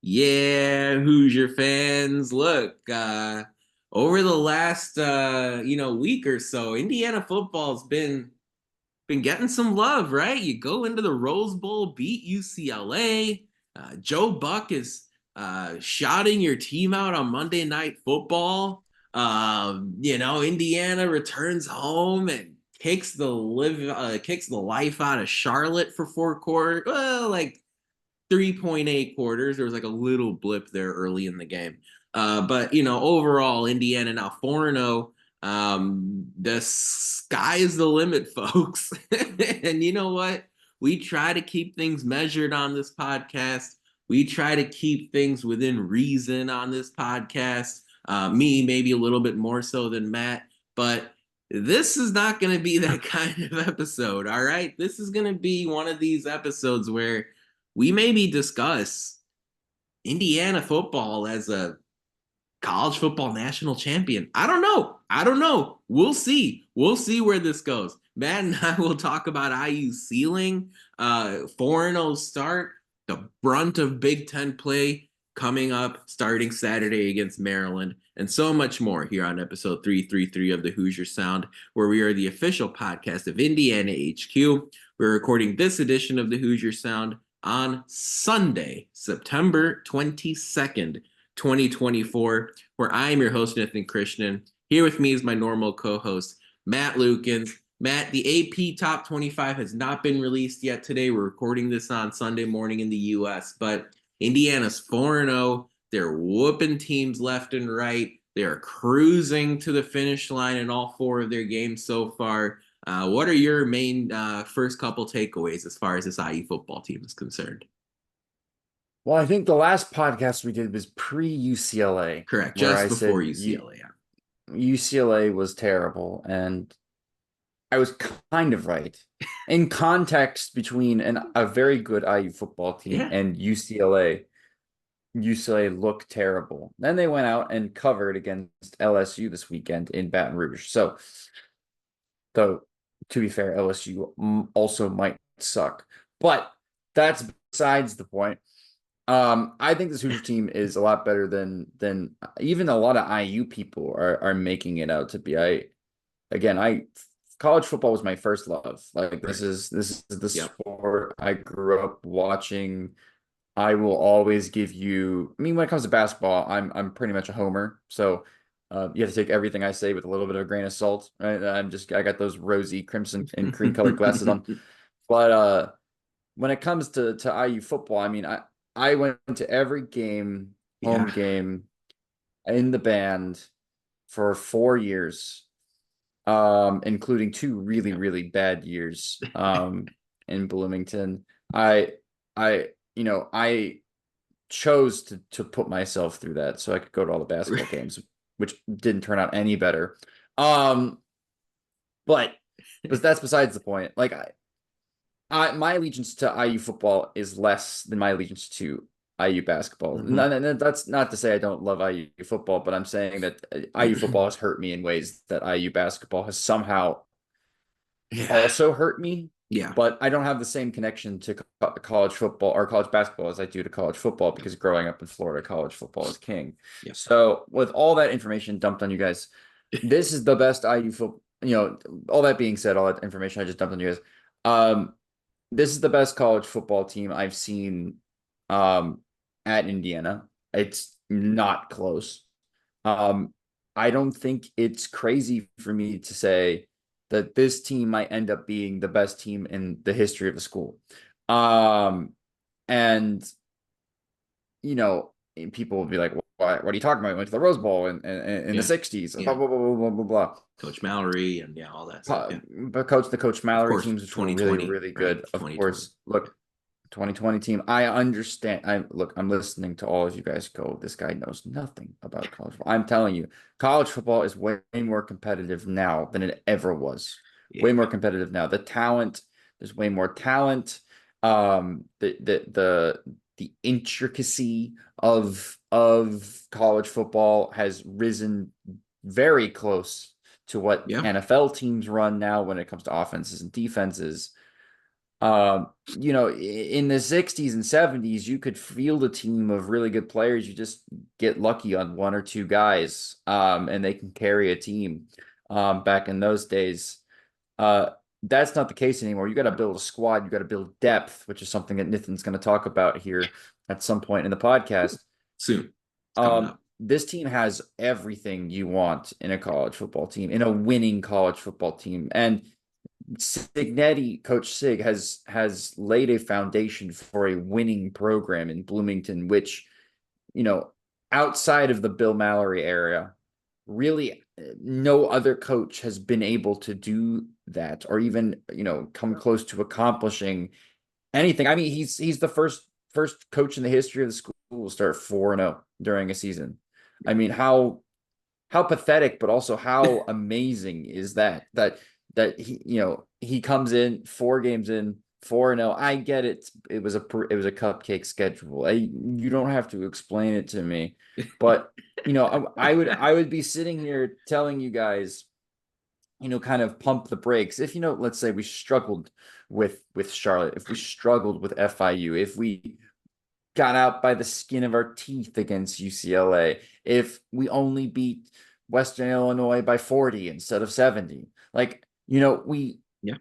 Yeah, Hoosier fans, look, over the last week or so, Indiana football's been getting some love, right? You go into the Rose Bowl, beat UCLA. Joe Buck is shouting your team out on Monday Night Football. Indiana returns home and kicks the life out of Charlotte for 4 quarters. Well, like 3.8 quarters. There was like a little blip there early in the game. But overall, Indiana now 4-0. The sky is the limit, folks. And you know what? We try to keep things measured on this podcast. We try to keep things within reason on this podcast. Me, maybe a little bit more so than Matt, but this is not going to be that kind of episode. All right. This is going to be one of these episodes where we maybe discuss Indiana football as a college football national champion. I don't know. I don't know. We'll see. We'll see where this goes. Matt and I will talk about IU ceiling, 4-0 start, the brunt of Big Ten play coming up starting Saturday against Maryland, and so much more here on episode 333 of the Hoosier Sound, where we are the official podcast of Indiana HQ. We're recording this edition of the Hoosier Sound on Sunday, September 22nd, 2024, where I am your host, Nathan Krishnan. Here with me is my normal co-host, Matt Lukens. Matt, the AP Top 25 has not been released yet today. We're recording this on Sunday morning in the U.S., but Indiana's 4-0. They're whooping teams left and right. They're cruising to the finish line in all four of their games so far. What are your main first couple takeaways as far as this IU football team is concerned? Well, I think the last podcast we did was pre-UCLA, Correct, where just I before said UCLA. UCLA was terrible, and I was kind of right. In context between a very good IU football team Yeah. and UCLA, UCLA looked terrible. Then they went out and covered against LSU this weekend in Baton Rouge. So, though, to be fair, LSU also might suck, but that's besides the point. I think this Hoosier team is a lot better than even a lot of IU people are making it out to be. I college football was my first love. Like Right. this is the Yep. sport I grew up watching. I will always give you. I mean, when it comes to basketball, I'm pretty much a homer. So you have to take everything I say with a little bit of a grain of salt. Right? I got those rosy crimson and cream colored glasses on. But when it comes to IU football, I mean, I went to every game, home Yeah. game in the band for 4 years, including two really, Yep. really bad years, in Bloomington. I, I chose to put myself through that so I could go to all the basketball games, which didn't turn out any better. Um, but that's besides the point. Like my allegiance to IU football is less than my allegiance to IU basketball. Mhm. That's not to say I don't love IU football, but I'm saying that IU football has hurt me in ways that IU basketball has somehow Yeah. also hurt me. Yeah. But I don't have the same connection to college football or college basketball as I do to college football because growing up in Florida, college football is king. Yep. So with all that information dumped on you guys, this is the best IU football. All that being said, all that information I just dumped on you guys. This is the best college football team I've seen at Indiana. It's not close. Um, I don't think it's crazy for me to say that this team might end up being the best team in the history of the school. Um, and people will be like, what are you talking about? We went to the Rose Bowl in the Yeah. 60s, blah, Yeah. blah, blah, blah, blah, blah, blah. Coach Mallory and yeah, all that stuff. Yeah. But the Coach Of Mallory course, teams, which were really, 2020, really right? good. Of 2020. course, look, 2020 team. I understand. I'm listening to all of you guys go, this guy knows nothing about college football. I'm telling you, college football is way more competitive now than it ever was. Way more Yeah. competitive now. There's way more talent. The intricacy of college football has risen very close to what Yeah. NFL teams run now when it comes to offenses and defenses. In the 60s and 70s, you could field a team of really good players. You just get lucky on one or two guys, and they can carry a team. Back in those days, uh, that's not the case anymore. You got to build a squad. You got to build depth, which is something that Nathan's going to talk about here at some point in the podcast. Soon. It's coming up. This team has everything you want in a college football team, in a winning college football team, and Cignetti, Coach Sig, has laid a foundation for a winning program in Bloomington, which, outside of the Bill Mallory area, really no other coach has been able to do that or even, come close to accomplishing anything. I mean, he's the first coach in the history of the school to start 4-0 during a season. I mean, how pathetic, but also how amazing is that he comes in 4 games in 4-0. I get it. It was a cupcake schedule. You don't have to explain it to me, but I would be sitting here telling you guys, kind of pump the brakes. If, let's say we struggled with Charlotte, if we struggled with FIU, if we got out by the skin of our teeth against UCLA, if we only beat Western Illinois by 40 instead of 70,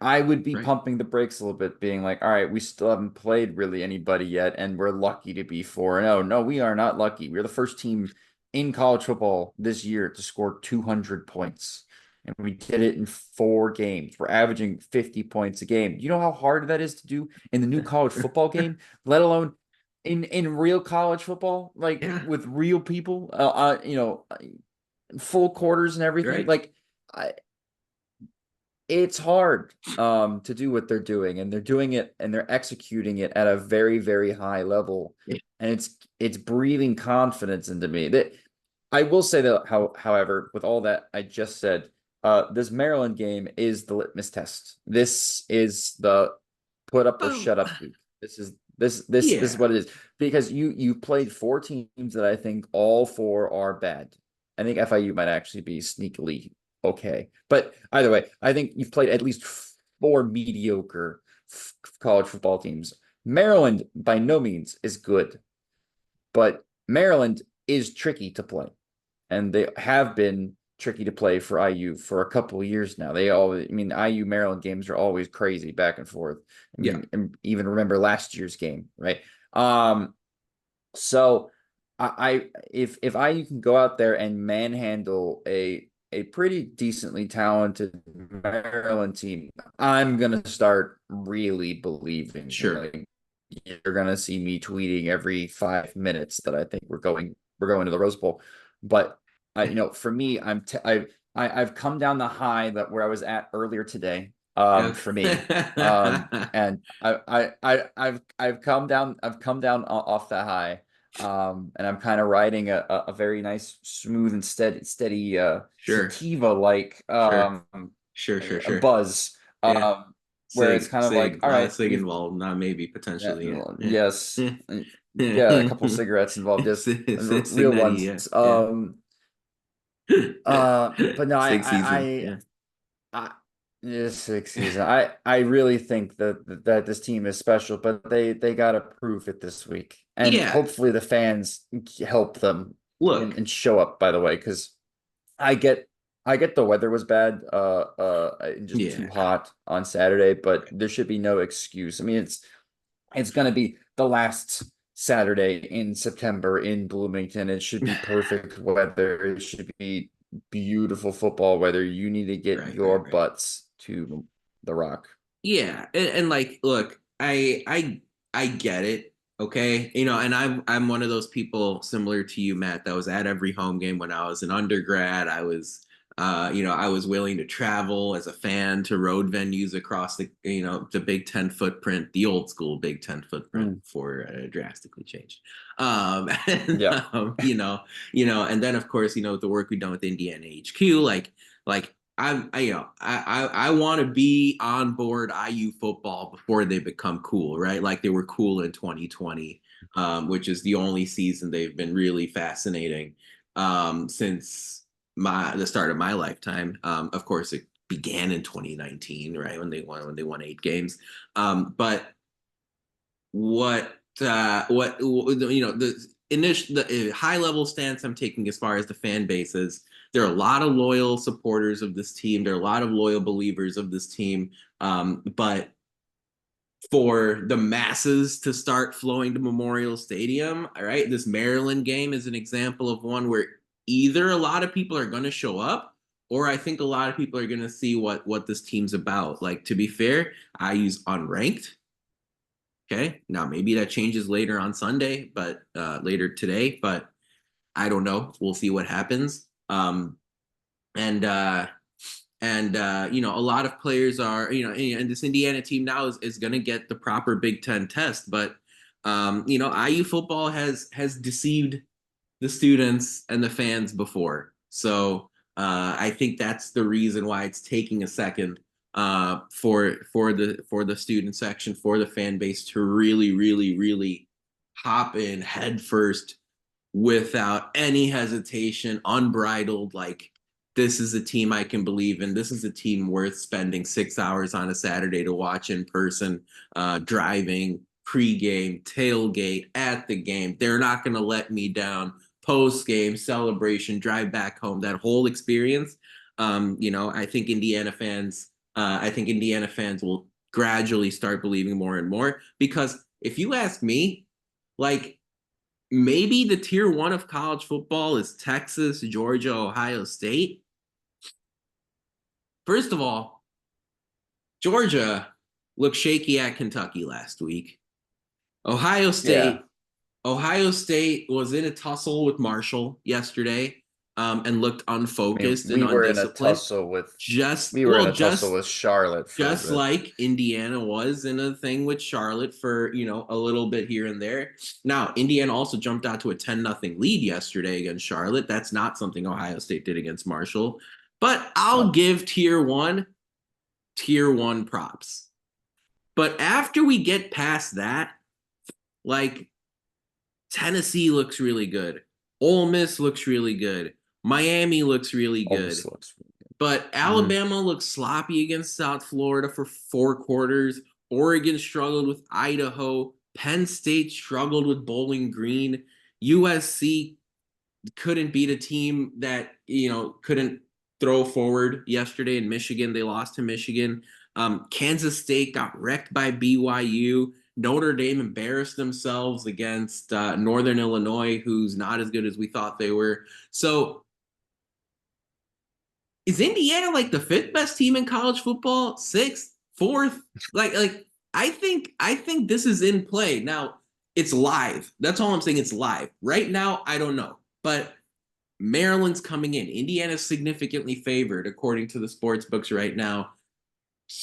I would be pumping the brakes a little bit, being like, all right, we still haven't played really anybody yet, and we're lucky to be 4-0. No, we are not lucky. We're the first team in college football this year to score 200 points. And we did it in 4 games. We're averaging 50 points a game. You know how hard that is to do in the new college football game, let alone in real college football, with real people, full quarters and everything. It's hard to do what they're doing, and they're doing it and they're executing it at a very, very high level. And it's breathing confidence into me. That I will say that, however, with all that I just said, this Maryland game is the litmus test. This is the put up or shut up week. This is what it is, because you played 4 teams that I think all 4 are bad. I think FIU might actually be sneakily okay, but either way, I think you've played at least 4 mediocre college football teams. Maryland by no means is good, but Maryland is tricky to play, and they have been tricky to play for IU for a couple of years now. IU Maryland games are always crazy back and forth. And even remember last year's game, right? So if IU can go out there and manhandle a pretty decently talented Maryland team, I'm gonna start really believing. Sure. You're gonna see me tweeting every 5 minutes that I think we're going to the Rose Bowl. But for me, I've come down the high that where I was at earlier today. For me, and I've come down off that high. And I'm kind of riding a very nice, smooth and steady sativa like sure buzz. Where it's kind of like, all right, Sig involved, not maybe potentially. Yes, a couple cigarettes involved, yes, real ones. But no, Six season. I really think that this team is special, but they got to prove it this week, and hopefully the fans help them and show up. By the way, because I get the weather was bad, just too hot on Saturday, but there should be no excuse. I mean, it's gonna be the last Saturday in September in Bloomington. It should be perfect weather. It should be beautiful football weather. You need to get your butts to the Rock. Yeah, and look, I get it. Okay, and I'm one of those people similar to you, Matt, that was at every home game when I was an undergrad. I was I was willing to travel as a fan to road venues across the Big Ten footprint, the old school Big Ten footprint before drastically changed. And and then of course, with the work we've done with Indiana HQ, I want to be on board IU football before they become cool, right? Like they were cool in 2020, which is the only season they've been really fascinating since the start of my lifetime. Of course, began in 2019, right? When they won 8 games. But what the initial the high level stance I'm taking as far as the fan base is, there are a lot of loyal supporters of this team. There are a lot of loyal believers of this team. But for the masses to start flowing to Memorial Stadium, all right, this Maryland game is an example of one where either a lot of people are going to show up, or I think a lot of people are going to see what this team's about. Like, to be fair, I use unranked. Okay, now maybe that changes later on Sunday, but later today, but I don't know. We'll see what happens. And a lot of players are, and this Indiana team now is going to get the proper Big Ten test. But IU football has deceived the students and the fans before, so I think that's the reason why it's taking a second for the student section, for the fan base to really, really, really hop in head first without any hesitation, unbridled. Like, this is a team I can believe in. This is a team worth spending 6 hours on a Saturday to watch in person, driving, pregame, tailgate, at the game. They're not going to let me down. Post game, celebration, drive back home, that whole experience. I think Indiana fans will gradually start believing more and more, because if you ask me, like, maybe the tier one of college football is Texas, Georgia, Ohio State. First of all, Georgia looked shaky at Kentucky last week. Ohio State, Yeah. Ohio State was in a tussle with Marshall yesterday, and looked I mean, unfocused and undisciplined. we were in a tussle with Charlotte for a Just bit. like Indiana was in a thing with Charlotte for, a little bit here and there. Now, Indiana also jumped out to a 10-0 lead yesterday against Charlotte. That's not something Ohio State did against Marshall. But I'll No. give tier one props. But after we get past that, like, Tennessee looks really good. Ole Miss looks really good. Miami looks really good. Almost looks really But good. Mhm. Alabama looked sloppy against South Florida for 4 quarters. Oregon struggled with Idaho. Penn State struggled with Bowling Green. USC couldn't beat a team that, couldn't throw forward yesterday. In Michigan, they lost to Michigan. Kansas State got wrecked by BYU. Notre Dame embarrassed themselves against Northern Illinois, who's not as good as we thought they were. So is Indiana like the fifth best team in college football? Sixth, fourth? Like I think this is in play. Now, it's live. That's all I'm saying. It's live. Right now, I don't know. But Maryland's coming in. Indiana's significantly favored according to the sports books right now.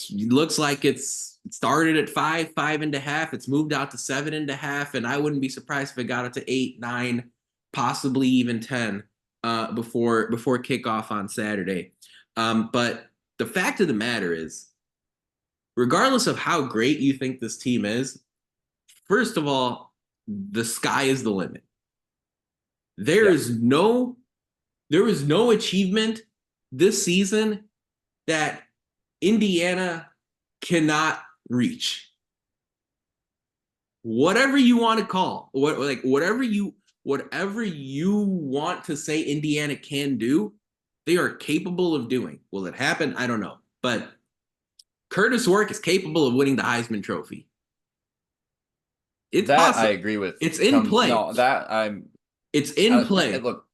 It looks like it started at 5.5. It's moved out to 7.5, and I wouldn't be surprised if it got up to 8, 9, possibly even 10 before kickoff on Saturday. But the fact of the matter is, regardless of how great you think this team is, first of all, the sky is the limit. There Yeah. is no achievement this season that Indiana cannot reach. Whatever you want to call, whatever you want to say Indiana can do, they are capable of doing. Will it happen? I don't know. But Curtis Work is capable of winning the Heisman Trophy. It's That I possible. agree with. It's in play. No, that I'm. It's in play. Look,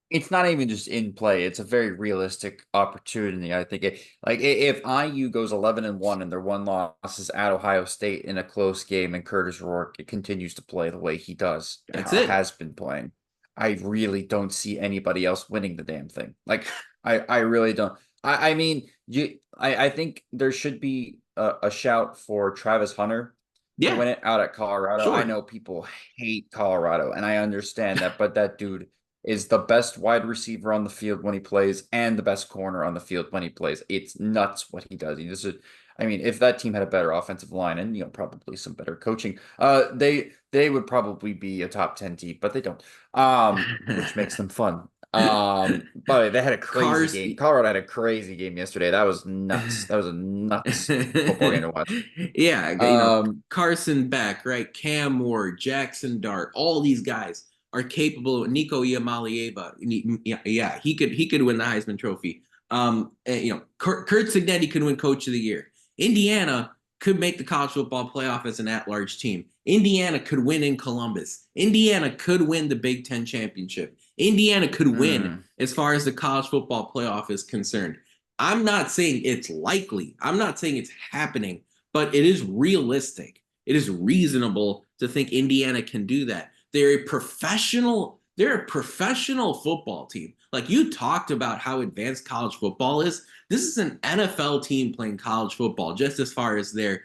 it's not even just in play. It's a very realistic opportunity. I think if IU goes 11-1 and their one loss is at Ohio State in a close game, and Curtis Rourke continues to play the way he does, That's it. has been playing, I really don't see anybody else winning the damn thing. Like, I really don't. I mean, I think there should be a shout for Travis Hunter to win Yeah, it out at Colorado. I sure. know people hate Colorado, and I understand that, but that dude is the best wide receiver on the field when he plays and the best corner on the field when he plays. It's nuts what he does. I mean, if that team had a better offensive line and probably some better coaching, they would probably be a top 10 team, but they don't. Which makes them fun. By the way, they had a crazy Cars. game. Colorado had a crazy game yesterday. That was nuts. That was a nuts football game to watch. Yeah, Um, Carson Beck, right? Cam Ward, Jackson Dart, all these guys are capable. Nico Iamalieva, yeah, he could win the Heisman Trophy. Curt Cignetti could win Coach of the Year. Indiana could make the college football playoff as an at-large team. Indiana could win in Columbus. Indiana could win the Big Ten championship. Indiana could win as far as the college football playoff is concerned. I'm not saying it's likely. I'm not saying it's happening, but it is realistic. It is reasonable to think Indiana can do that. They're a professional football team. Like you talked about how advanced college football is. This is an NFL team playing college football, just as far as their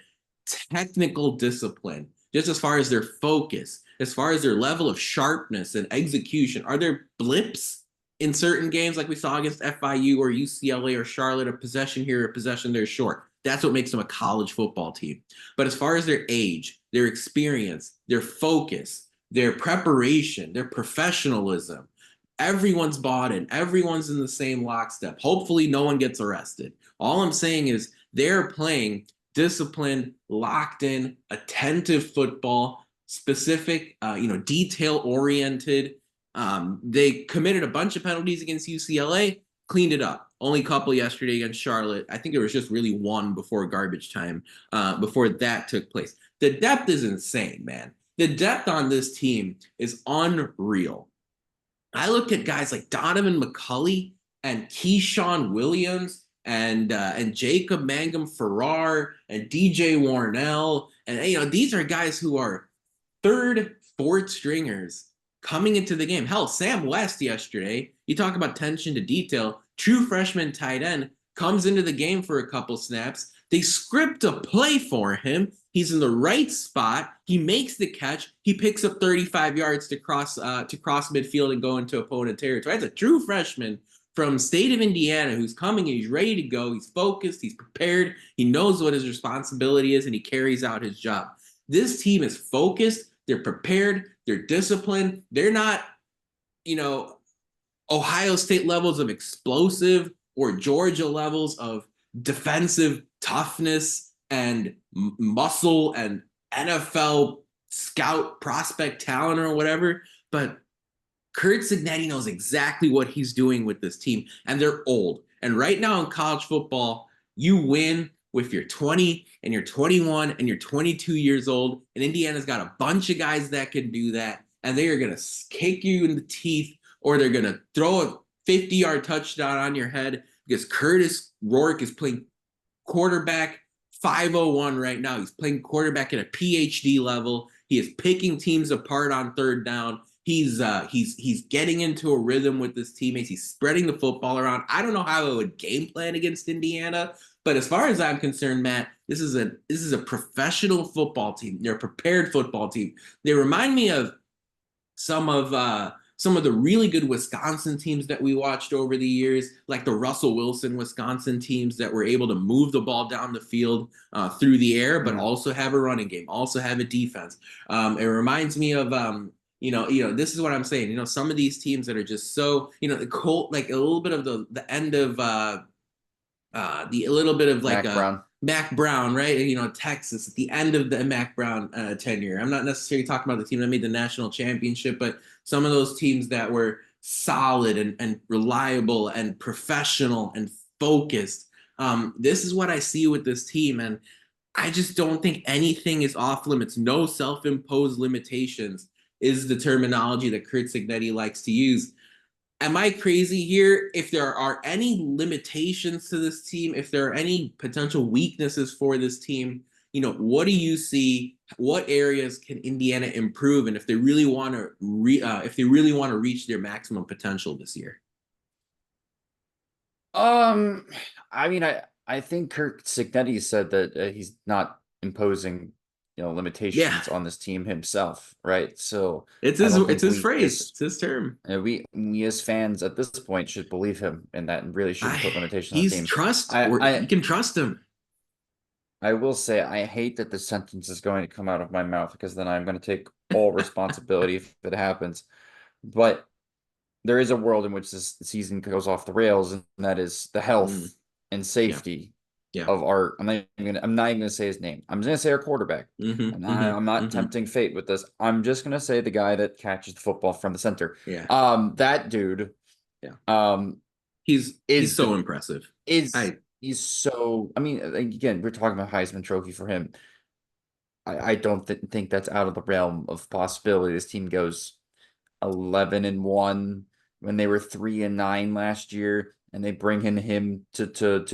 technical discipline, just as far as their focus, as far as their level of sharpness and execution. Are there blips in certain games like we saw against FIU or UCLA or Charlotte, a possession here, a possession there short? That's what makes them a college football team. But as far as their age, their experience, their focus, their preparation, their professionalism, everyone's bought in. Everyone's in the same lockstep. Hopefully, no one gets arrested. All I'm saying is they're playing disciplined, locked in, attentive football, specific, detail oriented. They committed a bunch of penalties against UCLA, cleaned it up. Only a couple yesterday against Charlotte. I think there was just really one before garbage time, before that took place. The depth is insane, man. The depth on this team is unreal. I look at guys like Donovan McCulley and Keyshawn Williams and Jacob Mangum Farrar and DJ Warnell. And these are guys who are third, fourth stringers coming into the game. Hell, Sam West yesterday, you talk about attention to detail, true freshman tight end, comes into the game for a couple snaps. They script a play for him. He's in the right spot. He makes the catch. He picks up 35 yards to cross midfield and go into opponent territory. That's a true freshman from state of Indiana who's coming and he's ready to go. He's focused. He's prepared. He knows what his responsibility is and he carries out his job. This team is focused. They're prepared. They're disciplined. They're not, Ohio State levels of explosive or Georgia levels of defensive toughness and muscle and NFL scout prospect talent or whatever. But Curt Cignetti knows exactly what he's doing with this team, and they're old. And right now in college football, you win with your 20 and you're 21 and you're 22 years old. And Indiana's got a bunch of guys that can do that. And they are going to kick you in the teeth or they're going to throw a 50-yard touchdown on your head because Curtis Rourke is playing quarterback 501 right now. He's playing quarterback at a PhD level. He is picking teams apart on third down. He's getting into a rhythm with his teammates. He's spreading the football around. I don't know how I would game plan against Indiana, but as far as I'm concerned, Matt, this is a professional football team. They're a prepared football team. They remind me of some of the really good Wisconsin teams that we watched over the years, like the Russell Wilson Wisconsin teams that were able to move the ball down the field through the air, but also have a running game, also have a defense. It reminds me of this is what I'm saying. Some of these teams that are just so, the Colt, like a little bit of the end of a little bit of like Mac Brown, right? Texas at the end of the Mac Brown tenure. I'm not necessarily talking about the team that made the national championship, but some of those teams that were solid and reliable and professional and focused. This is what I see with this team, and I just don't think anything is off limits. No self-imposed limitations is the terminology that Curt Cignetti likes to use. Am I crazy here? If there are any limitations to this team, if there are any potential weaknesses for this team, what do you see? What areas can Indiana improve? And if they really want to reach their maximum potential this year? I mean, I think Curt Cignetti said that he's not imposing limitations on this team himself, right? So it's his phrase, it's his term. We as fans at this point should believe him in that and really shouldn't put limitations on the team. You can trust him. I will say I hate that the sentence is going to come out of my mouth because then I'm going to take all responsibility if it happens. But there is a world in which this season goes off the rails, and that is the Mm, health and yeah. safety Yeah. of our. I'm not even gonna say his name. I'm just gonna say our quarterback. Mm-hmm. And Mm-hmm. I'm not Mm-hmm. tempting fate with this. I'm just gonna say the guy that catches the football from the center. Yeah. That dude, Yeah. um, He's is so impressive. I he's so. I mean, again, we're talking about Heisman Trophy for him. I don't think that's out of the realm of possibility. This team goes 11-1 when they were 3-9 last year, and they bring in him to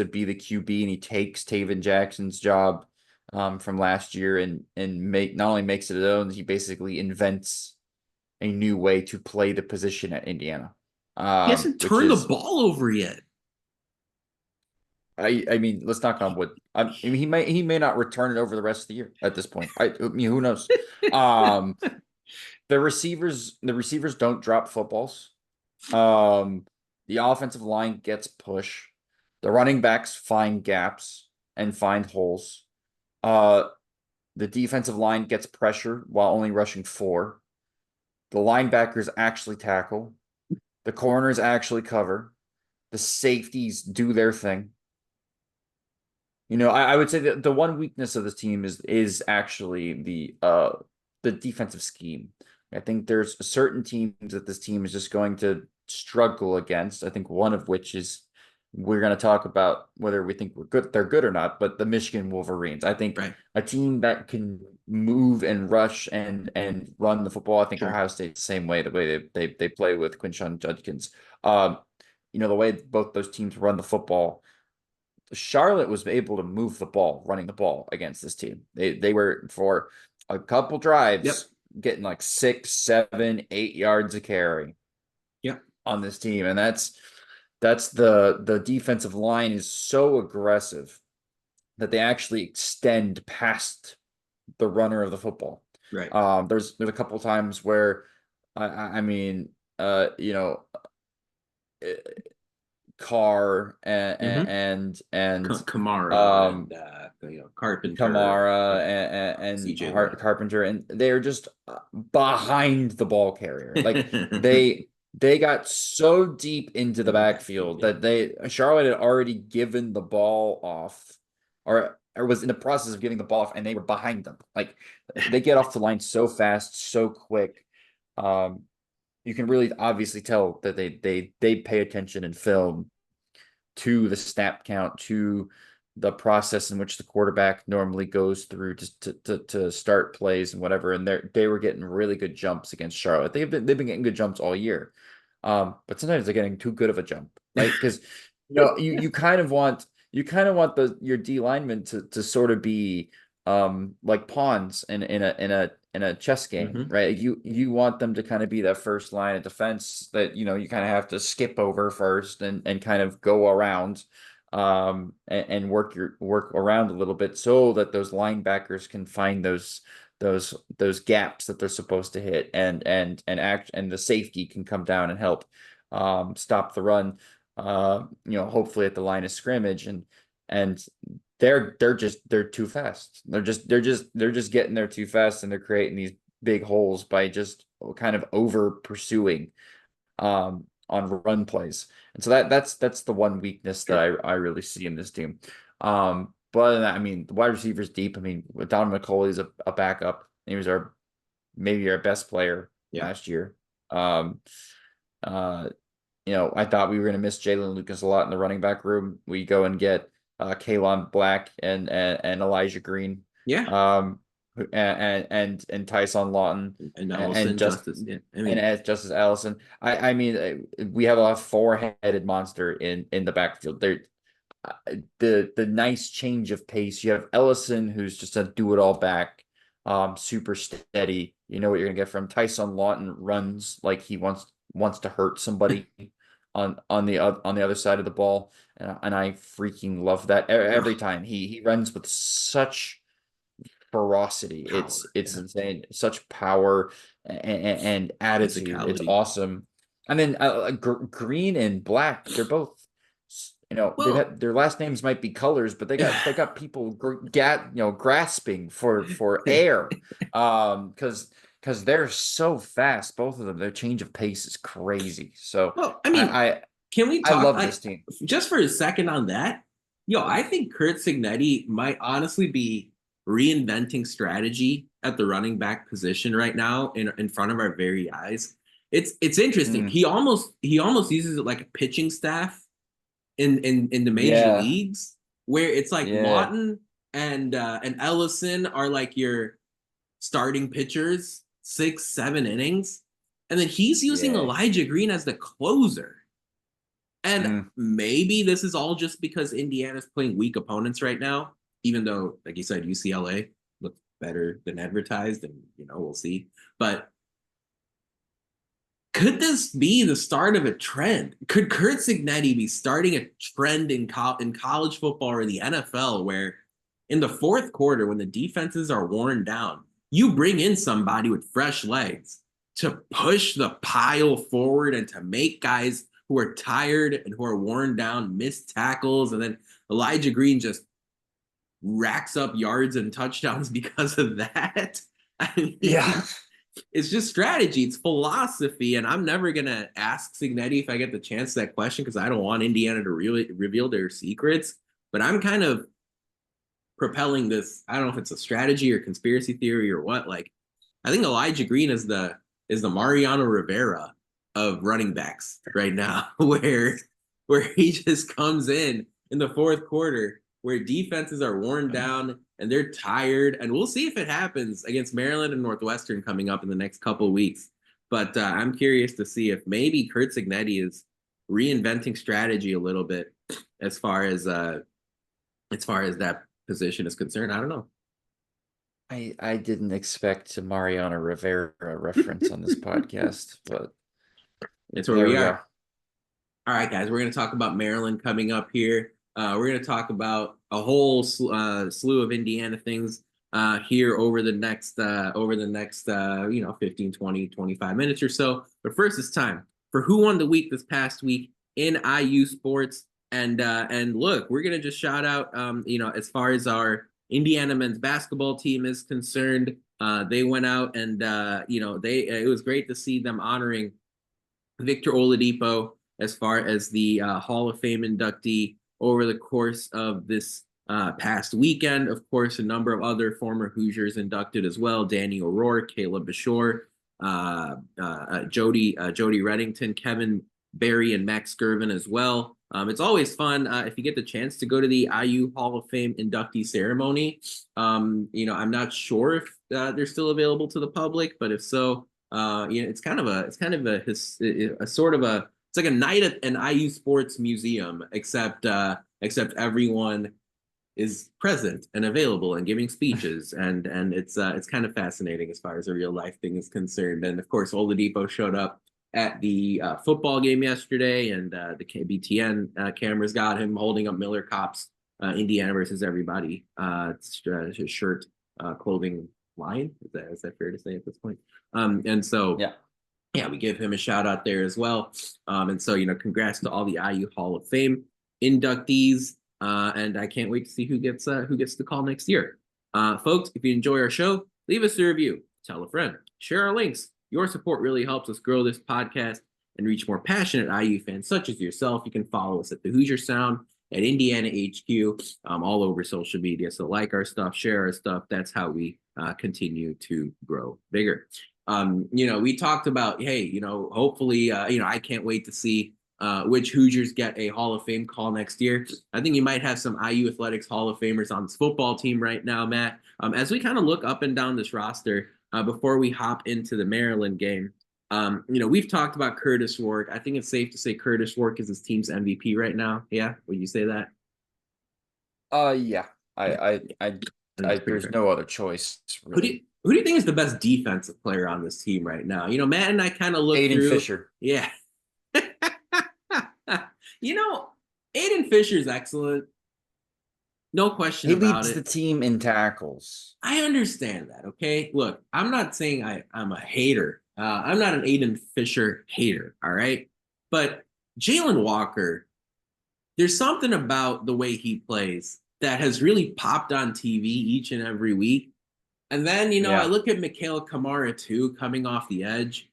be the QB, and he takes Taven Jackson's job from last year, and make not only makes it his own, he basically invents a new way to play the position at Indiana. He hasn't Which turned the is ball over yet. I mean, let's knock on wood. I mean, he may not return it over the rest of the year at this point. I mean, who knows? Um, the receivers don't drop footballs. Um, the offensive line gets push. The running backs find gaps and find holes. Uh, the defensive line gets pressure while only rushing four. The linebackers actually tackle. The corners actually cover. The safeties do their thing. I would say that the one weakness of this team is actually the defensive scheme. I think there's certain teams that this team is just going to struggle against. I think one of which is we're going to talk about whether we think they're good or not, but the Michigan Wolverines. I think Right. a team that can move and rush and run the football. I think Sure. Ohio State's the same way, the way they play with Quinshon Judkins. Um, the way both those teams run the football. Charlotte was able to move the ball, running the ball against this team. They were for a couple Yep. drives getting like 6, 7, 8 yards a carry Yep. on this team, and that's the defensive line is so aggressive that they actually extend past the runner of the football. Right. There's a couple times where I mean, eh, Carr Mm-hmm. and Kamara um and Carpenter, Kamara and CJ Way. Carpenter, and they're just behind the ball carrier. Like they got so deep into the Into the backfield. backfield Yeah. that Charlotte had already given the ball off, or was in the process of giving the ball off, and they were behind them. Like they get off the line so fast, so quick. Um, you can really obviously tell that they pay attention in film to the snap count, to the process in which the quarterback normally goes through to start plays and whatever. And they were getting really good jumps against Charlotte. They've been getting good jumps all year. But sometimes they're getting too good of a jump, right? Because you kind of want your D linemen to sort of be like pawns in a chess game, Mm-hmm. right? You want them to kind of be that first line of defense that you kind of have to skip over first and kind of go around and work around a little bit so that those linebackers can find those gaps that they're supposed to hit and the safety can come down and help stop the run hopefully at the line of scrimmage and they're too fast. They're just getting there too fast and they're creating these big holes by just kind of over pursuing on run plays. And so that's the one weakness that Sure. I really see in this team. But other than that, I mean, the wide receivers deep. I mean, Don McCauley is a backup. He was maybe our best player Yeah. last year. Um, uh, I thought we were going to miss Jalen Lucas a lot in the running back room. We go and get Kalon Black and Elijah Green, Yeah. and Tyson Lawton And and Ellison, just Justice. Yeah. I and mean, as Justice Allison. I mean, we have a four-headed monster in the backfield. The nice change of pace. You have Ellison, who's just a do-it-all back, super steady. You know what you're gonna get from Tyson Lawton. Runs like he wants to hurt somebody on the other side of the ball, and I freaking love that every ugh, time he runs with such ferocity. It's power. it's Yeah. insane, such power and attitude. It's Physicality. awesome. And then Green and Black, they're both. They've Well, had their last names might be colors, but they got people grasping for air, because because they're so fast, both of them. Their change of pace is crazy. So Well, I mean, can we I talk love like this team. just for a second on that? Yo, I think Curt Cignetti might honestly be reinventing strategy at the running back position right now in front of our very eyes. It's interesting. Mm, He almost uses it like a pitching staff in the major yeah, leagues, where it's like yeah, Lawton and Ellison are like your starting pitchers, 6, 7 innings, and then he's using yeah. Elijah Green as the closer. And Mm, maybe this is all just because Indiana's playing weak opponents right now, even though, like you said, UCLA looks better than advertised, and we'll see. But could this be the start of a trend? Could Curt Cignetti be starting a trend in college football or the NFL where in the fourth quarter, when the defenses are worn down, you bring in somebody with fresh legs to push the pile forward and to make guys who are tired and who are worn down miss tackles, and then Elijah Green just racks up yards and touchdowns because of that? I yeah. mean, it's just strategy. It's philosophy. And I'm never going to ask Cignetti if I get the chance to that question because I don't want Indiana to really reveal their secrets. But I'm kind of propelling this. I don't know if it's a strategy or conspiracy theory or what. Like, I think Elijah Green is the Mariano Rivera of running backs right now, where he just comes in the fourth quarter where defenses are worn down and they're tired. And we'll see if it happens against Maryland and Northwestern coming up in the next couple of weeks. But I'm curious to see if maybe Curt Cignetti is reinventing strategy a little bit as far as that position is concerned. I don't know. I didn't expect a Mariano Rivera reference on this podcast, but It's where there we we go. are. All right, guys, we're going to talk about Maryland coming up here. We're going to talk about a whole slew of Indiana things here over the next 15, 20, 25 minutes or so. But first, it's time for Who Won the Week this past week in IU sports. And look, we're going to just shout out, as far as our Indiana men's basketball team is concerned, they went out and, it was great to see them honoring Victor Oladipo as far as the Hall of Fame inductee over the course of this past weekend. Of course, a number of other former Hoosiers inducted as well: Danny O'Rourke, Caleb Bashore, Jody Reddington, Kevin Barry, and Max Gervin as well. It's always fun if you get the chance to go to the IU Hall of Fame inductee ceremony. I'm not sure if they're still available to the public, but if so, it's kind of a sort of a it's like a night at an IU sports museum, except everyone is present and available and giving speeches, and it's kind of fascinating as far as a real life thing is concerned. And of course, Oladipo showed up at the football game yesterday, and the KBTN cameras got him holding up Miller Kop's Indiana versus everybody his shirt, clothing line. Is that fair to say at this point? And so yeah, we give him a shout out there as well. And so, congrats to all the IU Hall of Fame inductees. And I can't wait to see who gets the call next year. Folks, if you enjoy our show, leave us a review, tell a friend, share our links. Your support really helps us grow this podcast and reach more passionate IU fans such as yourself. You can follow us at the Hoosier Sound, at Indiana HQ, all over social media. So like our stuff, share our stuff. That's how we continue to grow bigger. We talked about, hey, hopefully, I can't wait to see which Hoosiers get a Hall of Fame call next year. I think you might have some IU Athletics Hall of Famers on this football team right now, Matt. As we kind of look up and down this roster before we hop into the Maryland game, we've talked about Curtis Rourke. I think it's safe to say Curtis Rourke is his team's MVP right now. Yeah, would you say that? Yeah. There's no other choice, Who do really. you think is the best defensive player on this team right now? Matt and I kind of look Aiden through. Fisher. Yeah. you know, Aiden Fisher is excellent. No question He about leads the it. team in tackles. I understand that. Okay. Look, I'm not saying I'm a hater. I'm not an Aiden Fisher hater. All right. But Jalen Walker, there's something about the way he plays that has really popped on TV each and every week. And then, I Yeah. look at Mikhail Kamara too, coming off the edge.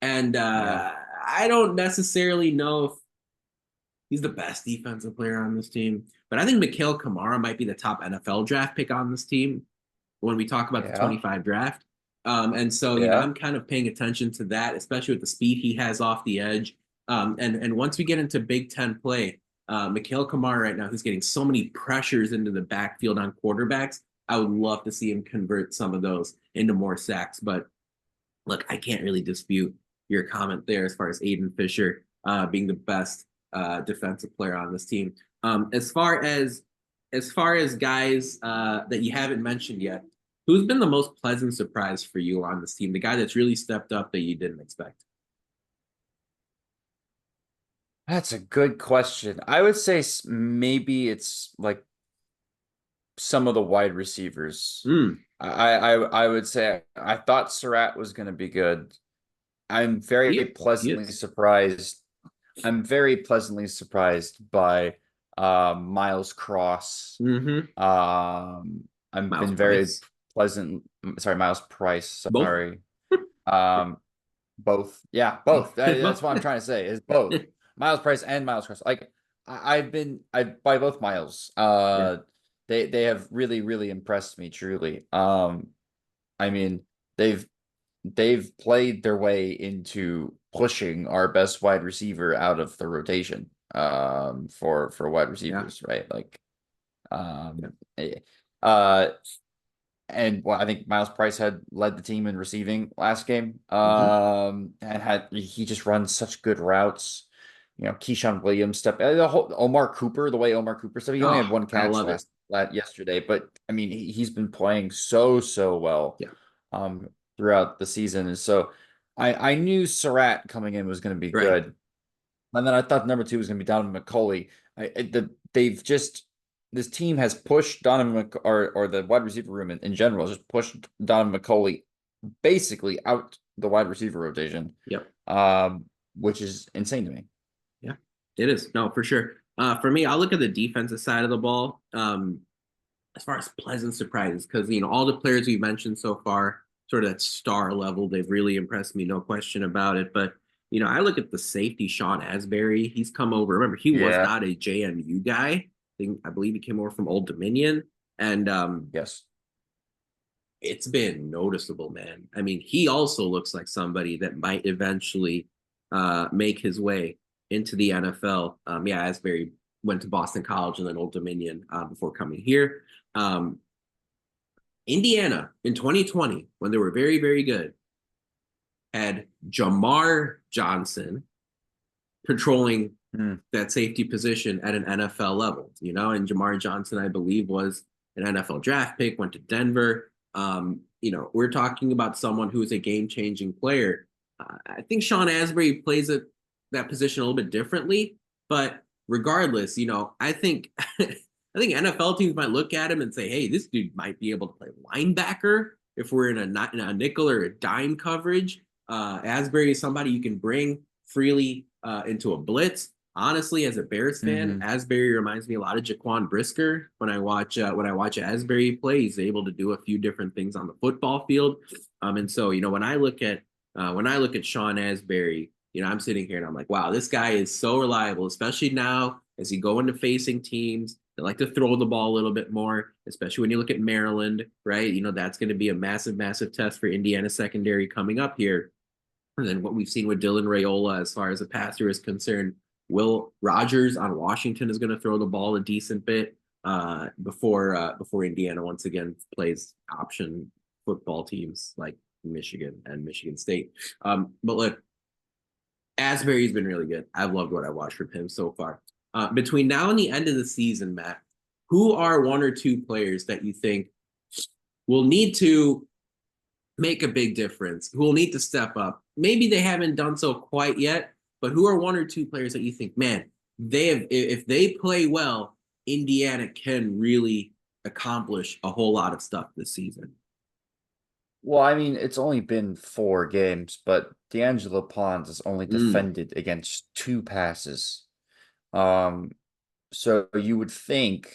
And Yeah. I don't necessarily know if he's the best defensive player on this team, but I think Mikhail Kamara might be the top NFL draft pick on this team when we talk about the Yeah. 25 draft. And so, Yeah. I'm kind of paying attention to that, especially with the speed he has off the edge. And once we get into Big Ten play, Mikhail Kamara right now, who's getting so many pressures into the backfield on quarterbacks, I would love to see him convert some of those into more sacks. But look, I can't really dispute your comment there as far as Aiden Fisher being the best defensive player on this team. As far as guys that you haven't mentioned yet, who's been the most pleasant surprise for you on this team? The guy that's really stepped up that you didn't expect? That's a good question. I would say maybe it's like some of the wide receivers. Mm, I would say I thought Surratt was going to be good. I'm very he pleasantly is. surprised. I'm very pleasantly surprised by Miles Cross. Mm-hmm. I've Miles been very Price. pleasant. Sorry, Miles Price. Both. Sorry. Um, both. Yeah, both. That's what I'm trying to say is both Miles Price and Miles Cross. Like I by both Miles. Yeah. They have really really impressed me truly. I mean they've played their way into pushing our best wide receiver out of the rotation for wide Yeah. receivers, right? Like Yeah. eh, uh and well, I think Miles Price had led the team in receiving last game. Mm-hmm. And he just runs such good routes. Keyshawn Williams step the whole Omar Cooper, the way Omar Cooper stepped. He only had Oh, one I catch love it. yesterday, but I mean he's been playing so well Yeah. um throughout the season. And so I knew Surratt coming in was going to be Right. good. And then I thought number two was going to be Donovan McCulley. They've just this team has pushed or the wide receiver room in general has just pushed Donovan McCulley basically out the wide receiver rotation, Yep. um, which is insane to me. Yeah, it is. No, for sure. For me, I'll look at the defensive side of the ball. As far as pleasant surprises, because all the players we've mentioned so far, sort of that star level, they've really impressed me, no question about it. But I look at the safety, Sean Asbury. He's come over. Remember, he was Yeah. not a JMU guy. I believe he came over from Old Dominion, and Yes. it's been noticeable, man. I mean, he also looks like somebody that might eventually make his way into the NFL. Yeah, Asbury went to Boston College and then Old Dominion before coming here. Um, Indiana in 2020, when they were very, very good, had Jamar Johnson patrolling Mm. that safety position at an NFL level, and Jamar Johnson, I believe, was an NFL draft pick, went to Denver. We're talking about someone who is a game-changing player. I think Sean Asbury plays that position a little bit differently, but regardless, I think I think NFL teams might look at him and say, "Hey, this dude might be able to play linebacker if we're in a nickel or a dime coverage." Asbury is somebody you can bring freely into a blitz. Honestly, as a Bears fan, Hmm. Asbury reminds me a lot of Jaquan Brisker. When I watch Asbury play, he's able to do a few different things on the football field. And so when I look at Sean Asbury, I'm sitting here and I'm like, wow, this guy is so reliable, especially now as you go into facing teams that like to throw the ball a little bit more, especially when you look at Maryland, right? That's going to be a massive, massive test for Indiana secondary coming up here. And then what we've seen with Dylan Raiola as far as a passer is concerned, Will Rogers on Washington is going to throw the ball a decent bit before Indiana once again plays option football teams like Michigan and Michigan State. But look, Asbury's been really good. I've loved what I watched from him so far. Between now and the end of the season, Matt, who are one or two players that you think will need to make a big difference, who will need to step up? Maybe they haven't done so quite yet, but who are one or two players that you think, man, if they play well, Indiana can really accomplish a whole lot of stuff this season. Well, I mean, it's only been 4 games, but D'Angelo Pons has only Mm, defended against 2 passes. Um, so you would think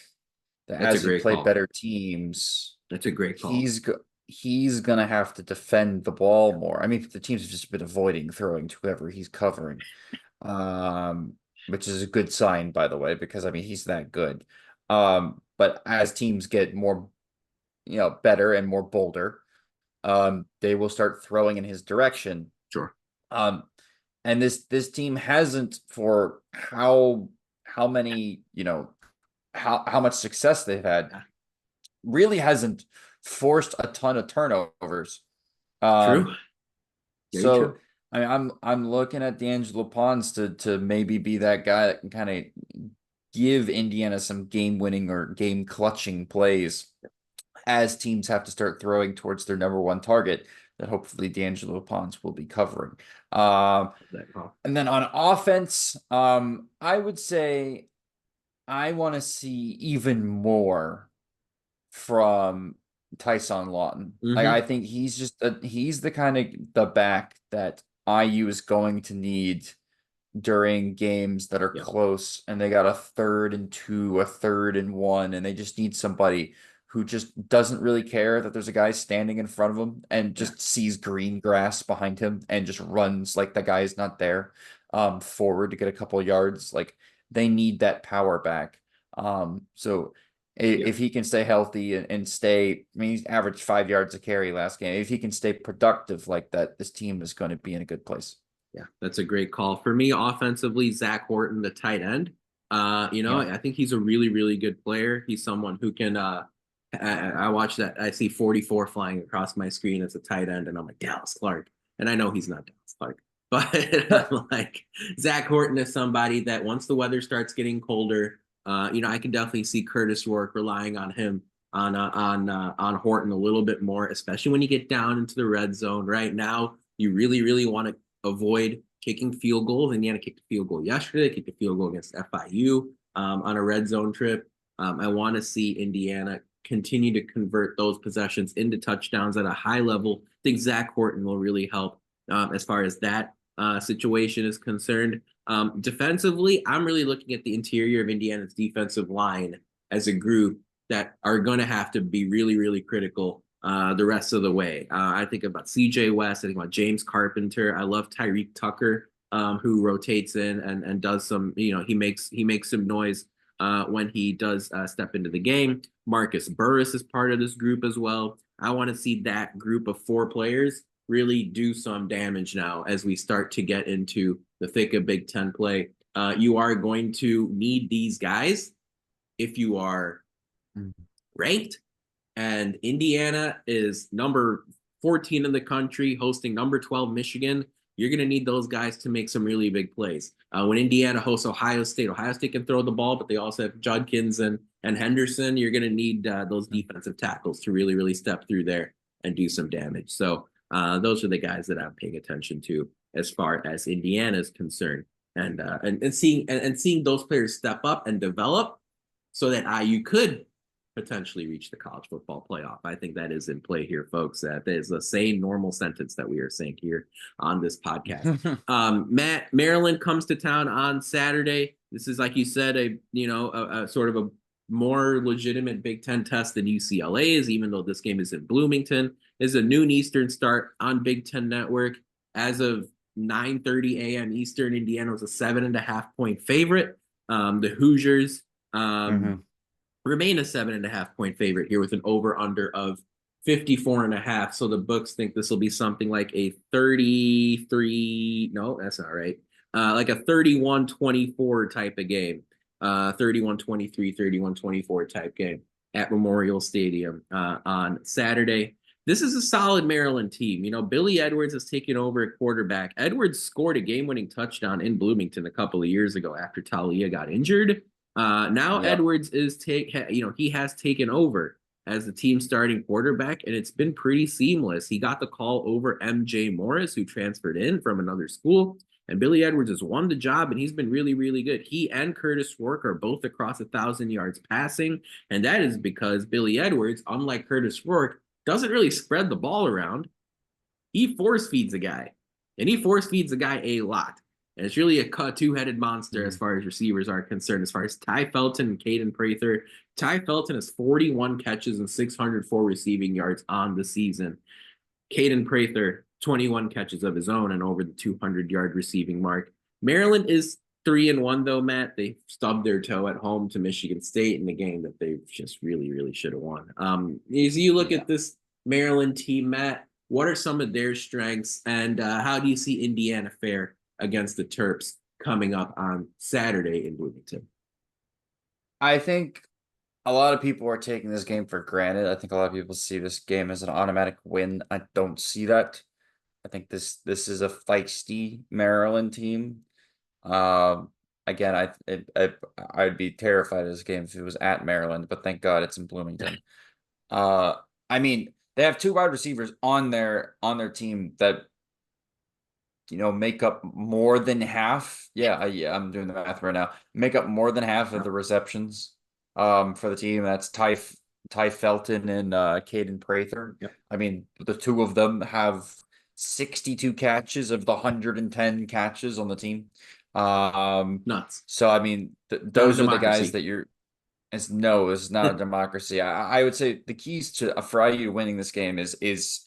that that's a as you great play call. better teams, That's a great call. he's go he's gonna have to defend the ball more. I mean, the teams have just been avoiding throwing to whoever he's covering, which is a good sign, by the way, because I mean he's that good. But as teams get more, better and more bolder, they will start throwing in his direction. Sure. Um, and this team hasn't for how many, how much success they've had, Yeah. really hasn't forced a ton of turnovers. True. Um, Very so true. I mean, I'm looking at D'Angelo Pons to maybe be that guy that can kind of give Indiana some game winning or game clutching plays as teams have to start throwing towards their number one target that hopefully D'Angelo Pons will be covering. That call. And then on offense, I would say I want to see even more from Tyson Lawton. Like I Mm-hmm. think he's the kind of the back that IU is going to need during games that are Yep. close and they got a 3rd and 2, a 3rd and 1, and they just need somebody who just doesn't really care that there's a guy standing in front of him and Yeah. just sees green grass behind him and just runs like the guy is not there, forward to get a couple yards. Like they need that power back. So Yep. if he can stay healthy and stay, I mean, he's averaged 5 yards a carry last game. If he can stay productive like that, this team is going to be in a good place. Yeah, that's a great call. For me, offensively, Zach Horton, the tight end. Yeah. I think he's a really, really good player. He's someone who can I watch that. I see 44 flying across my screen as a tight end, and I'm like, Dallas Clark. And I know he's not Dallas Clark. But I'm like, Zach Horton is somebody that once the weather starts getting colder, I can definitely see Curtis Rourke relying on him on Horton a little bit more, especially when you get down into the red zone. Right now, you really, really want to avoid kicking field goals. Indiana kicked a field goal yesterday, kicked a field goal against FIU on a red zone trip. I want to see Indiana continue to convert those possessions into touchdowns at a high level. I think Zach Horton will really help as far as that situation is concerned. Defensively, I'm really looking at the interior of Indiana's defensive line as a group that are going to have to be really, really critical the rest of the way. I think about CJ West. I think about James Carpenter. I love Tyreek Tucker, who rotates in and does some. He makes some noise when he does step into the game. Marcus Burris is part of this group as well. I want to see that group of 4 players really do some damage now as we start to get into the thick of Big Ten play. You are going to need these guys if you are ranked, and Indiana is number 14 in the country, hosting number 12 Michigan. You're going to need those guys to make some really big plays. When Indiana hosts Ohio State can throw the ball, but they also have Judkins and Henderson. You're going to need those defensive tackles to really, really step through there and do some damage. So those are the guys that I'm paying attention to as far as Indiana is concerned, and seeing those players step up and develop, so that IU could potentially reach the college football playoff. I think that is in play here, folks. That is the same normal sentence that we are saying here on this podcast. Maryland comes to town on Saturday. This is, like you said, a sort of a more legitimate Big Ten test than UCLA is, even though this game is in Bloomington. It's a noon Eastern start on Big Ten Network. As of 9:30 a.m. Eastern, Indiana was a 7.5-point favorite. The Hoosiers remain a 7.5-point favorite here with an over under of 54.5. So the books think this will be something like a 33. No, that's not right. Like a 31-24 type of game. 31-23, 31-24 type game at Memorial Stadium on Saturday. This is a solid Maryland team. Billy Edwards has taken over at quarterback. Edwards scored a game-winning touchdown in Bloomington a couple of years ago after Talia got injured. Now Yeah. Edwards he has taken over as the team starting quarterback, and it's been pretty seamless. He got the call over MJ Morris, who transferred in from another school, and Billy Edwards has won the job, and he's been really, really good. He and Curtis Rourke are both across 1,000 yards passing, and that is because Billy Edwards, unlike Curtis Rourke, doesn't really spread the ball around. He force feeds a guy, and he force feeds a guy a lot. And it's really a two-headed monster as far as receivers are concerned. As far as Ty Felton and Caden Prather, Ty Felton has 41 catches and 604 receiving yards on the season. Caden Prather, 21 catches of his own and over the 200-yard receiving mark. Maryland is 3-1 though, Matt. They stubbed their toe at home to Michigan State in a game that they just really, really should have won. As you look at this Maryland team, Matt, what are some of their strengths, and how do you see Indiana fare against the Terps coming up on Saturday in Bloomington? I think a lot of people are taking this game for granted. I think a lot of people see this game as an automatic win. I don't see that. I think this is a feisty Maryland team. Again, I'd be terrified of this game if it was at Maryland, but thank God it's in Bloomington. I mean, they have two wide receivers on their team that make up more than half. Yeah, I'm doing the math right now. Make up more than half of the receptions for the team. That's Ty Felton and Caden Prather. Yep. I mean, the two of them have 62 catches of the 110 catches on the team. Nuts. So I mean, those are the guys that it's not a democracy. I would say the keys for IU winning this game is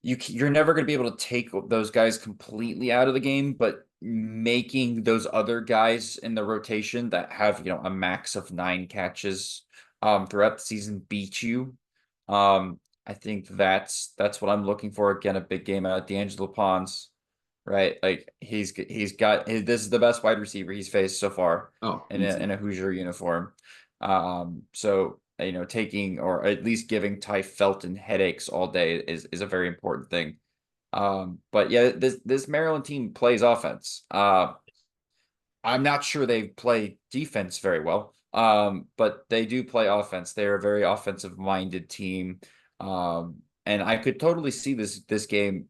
you're never going to be able to take those guys completely out of the game, but making those other guys in the rotation that have a max of 9 catches throughout the season beat you. I think that's what I'm looking for. Again, a big game out of D'Angelo Pons, right? Like this is the best wide receiver he's faced so far in a Hoosier uniform. So taking or at least giving Ty Felton headaches all day is a very important thing. But yeah, this Maryland team plays offense. I'm not sure they play defense very well. But they do play offense. They're a very offensive minded team. And I could totally see this game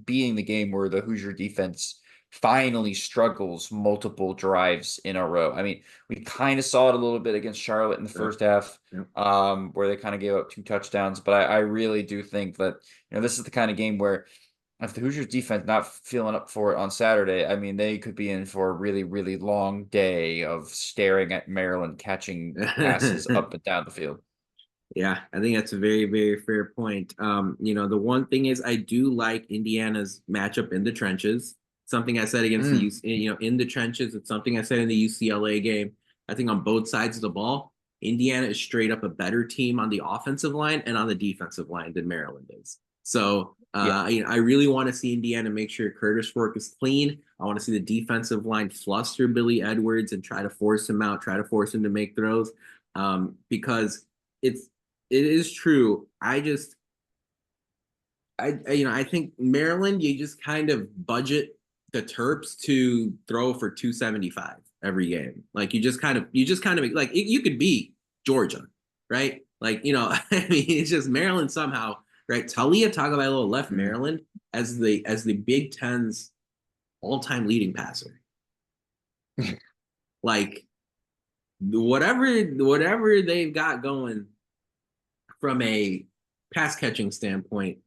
being the game where the Hoosier defense finally struggles multiple drives in a row. I mean, we kind of saw it a little bit against Charlotte in the first half, where they kind of gave up 2 touchdowns. But I really do think that this is the kind of game where if the Hoosiers defense not feeling up for it on Saturday, I mean, they could be in for a really, really long day of staring at Maryland catching passes up and down the field. Yeah, I think that's a very, very fair point. The one thing is I do like Indiana's matchup in the trenches. Something I said against the in the trenches. It's something I said in the UCLA game. I think on both sides of the ball, Indiana is straight up a better team on the offensive line and on the defensive line than Maryland is. So I really want to see Indiana make sure Curtis Rourke is clean. I want to see the defensive line fluster Billy Edwards and try to force him out, try to force him to make throws, because it is true. I think Maryland, you just kind of budget the Terps to throw for 275 every game. Like you just kind of like you could beat Georgia, right? Like, I mean, it's just Maryland somehow, right? Talia Tagovailoa left Maryland as the Big Ten's all-time leading passer. Like whatever they've got going from a pass catching standpoint,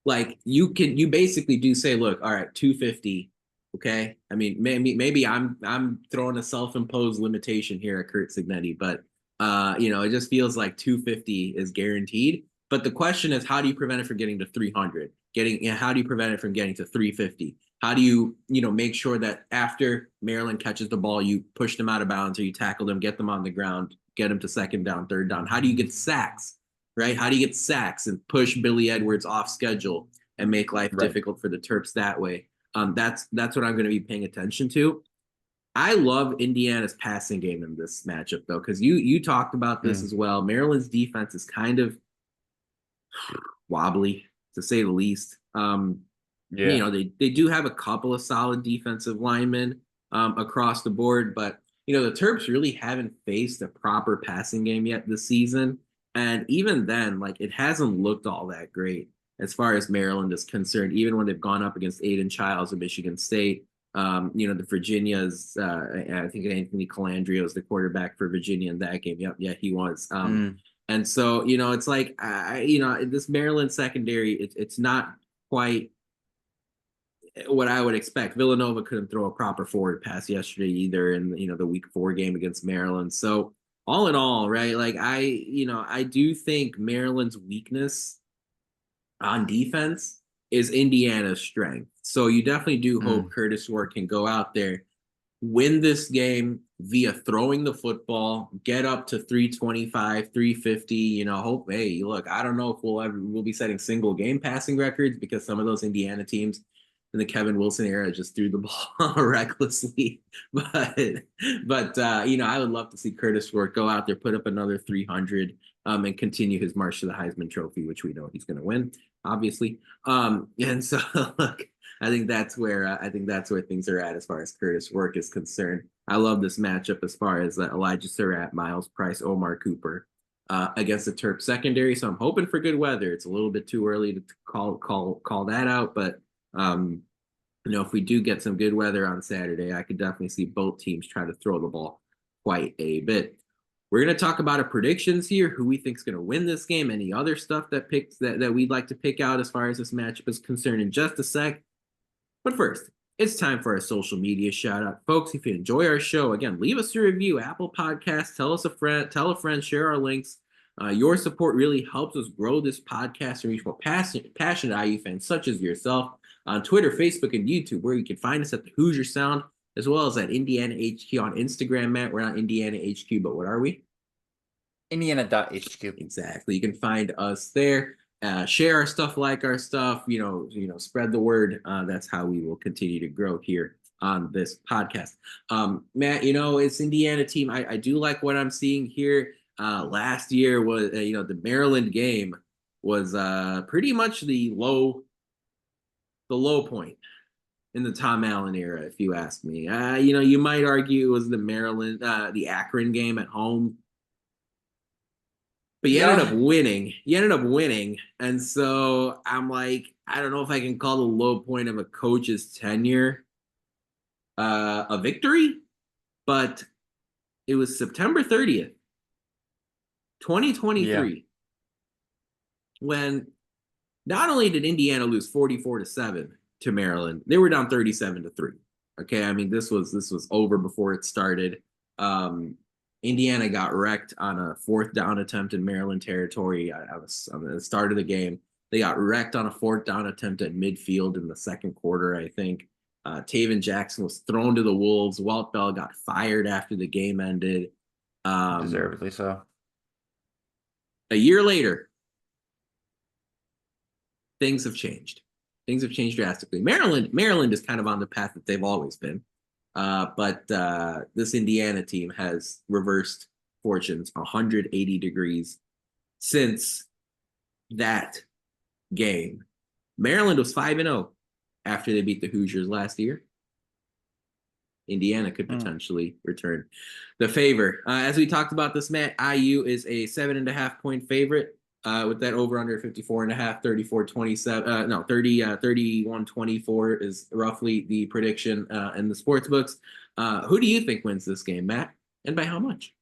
like you basically do say, look, all right, 250. Okay. I mean, maybe I'm throwing a self-imposed limitation here at Curt Cignetti, but it just feels like 250 is guaranteed. But the question is, how do you prevent it from getting to 300? How do you prevent it from getting to 350? How do you, make sure that after Maryland catches the ball, you push them out of bounds or you tackle them, get them on the ground, get them to second down, third down? How do you get sacks, right? How do you get sacks and push Billy Edwards off schedule and make life difficult for the Terps that way? That's what I'm going to be paying attention to. I love Indiana's passing game in this matchup, though, because you talked about this as well. Maryland's defense is kind of wobbly, to say the least. They do have a couple of solid defensive linemen across the board, but the Terps really haven't faced a proper passing game yet this season, and even then, like, it hasn't looked all that great as far as Maryland is concerned. Even when they've gone up against Aiden Childs of Michigan State, the Virginia's, I think Anthony Calandrio is the quarterback for Virginia in that game. Yep, yeah, he was. And so, it's like, this Maryland secondary, it's not quite, what I would expect. Villanova couldn't throw a proper forward pass yesterday either in the week 4 game against Maryland. So all in all, right? Like I do think Maryland's weakness on defense is Indiana's strength. So you definitely do hope Curtis Ward can go out there, win this game via throwing the football, get up to 325, 350, hope, hey, look, I don't know if we'll be setting single game passing records because some of those Indiana teams in the Kevin Wilson era just threw the ball recklessly. But I would love to see Curtis Ward go out there, put up another 300 and continue his march to the Heisman Trophy, which we know he's going to win, obviously. And so look, I think that's where things are at as far as Curtis Work is concerned. I love this matchup as far as Elijah Surratt, Miles Price, Omar Cooper against the Terp secondary. So I'm hoping for good weather. It's a little bit too early to call that out, but if we do get some good weather on Saturday, I could definitely see both teams try to throw the ball quite a bit. We're going to talk about our predictions here, who we think is going to win this game, any other stuff that we'd like to pick out as far as this matchup is concerned in just a sec. But first, it's time for our social media shout out. Folks, if you enjoy our show, again, leave us a review, Apple Podcasts, tell a friend, share our links. Your support really helps us grow this podcast and reach more passionate IU fans such as yourself on Twitter, Facebook, and YouTube, where you can find us at the Hoosier Sound, as well as at Indiana HQ on Instagram, Matt. We're not Indiana HQ, but what are we? Indiana.HQ. Exactly. You can find us there. Share our stuff, like our stuff, spread the word. That's how we will continue to grow here on this podcast. Matt, it's Indiana team. I do like what I'm seeing here. Last year was, the Maryland game was pretty much the low point in the Tom Allen era, if you ask me. You might argue it was the Akron game at home. But you ended up winning. And so I'm like, I don't know if I can call the low point of a coach's tenure a victory, but it was September 30th, 2023, when not only did Indiana lose 44-7 to Maryland, they were down 37-3. Okay, I mean, this was over before it started. Indiana got wrecked on a 4th down attempt in Maryland territory. I was on the start of the game. They got wrecked on a 4th down attempt at midfield in the second quarter, I think. Taven Jackson was thrown to the wolves. Walt Bell got fired after the game ended. Deservedly so. A year later, things have changed. Things have changed drastically. Maryland is kind of on the path that they've always been. But this Indiana team has reversed fortunes 180 degrees since that game. Maryland was 5-0 after they beat the Hoosiers last year. Indiana could potentially return the favor. As we talked about this, Matt, IU is a 7.5-point favorite. With that over under 54.5, 34-27, 31-24 is roughly the prediction in the sports books. Who do you think wins this game, Matt? And by how much?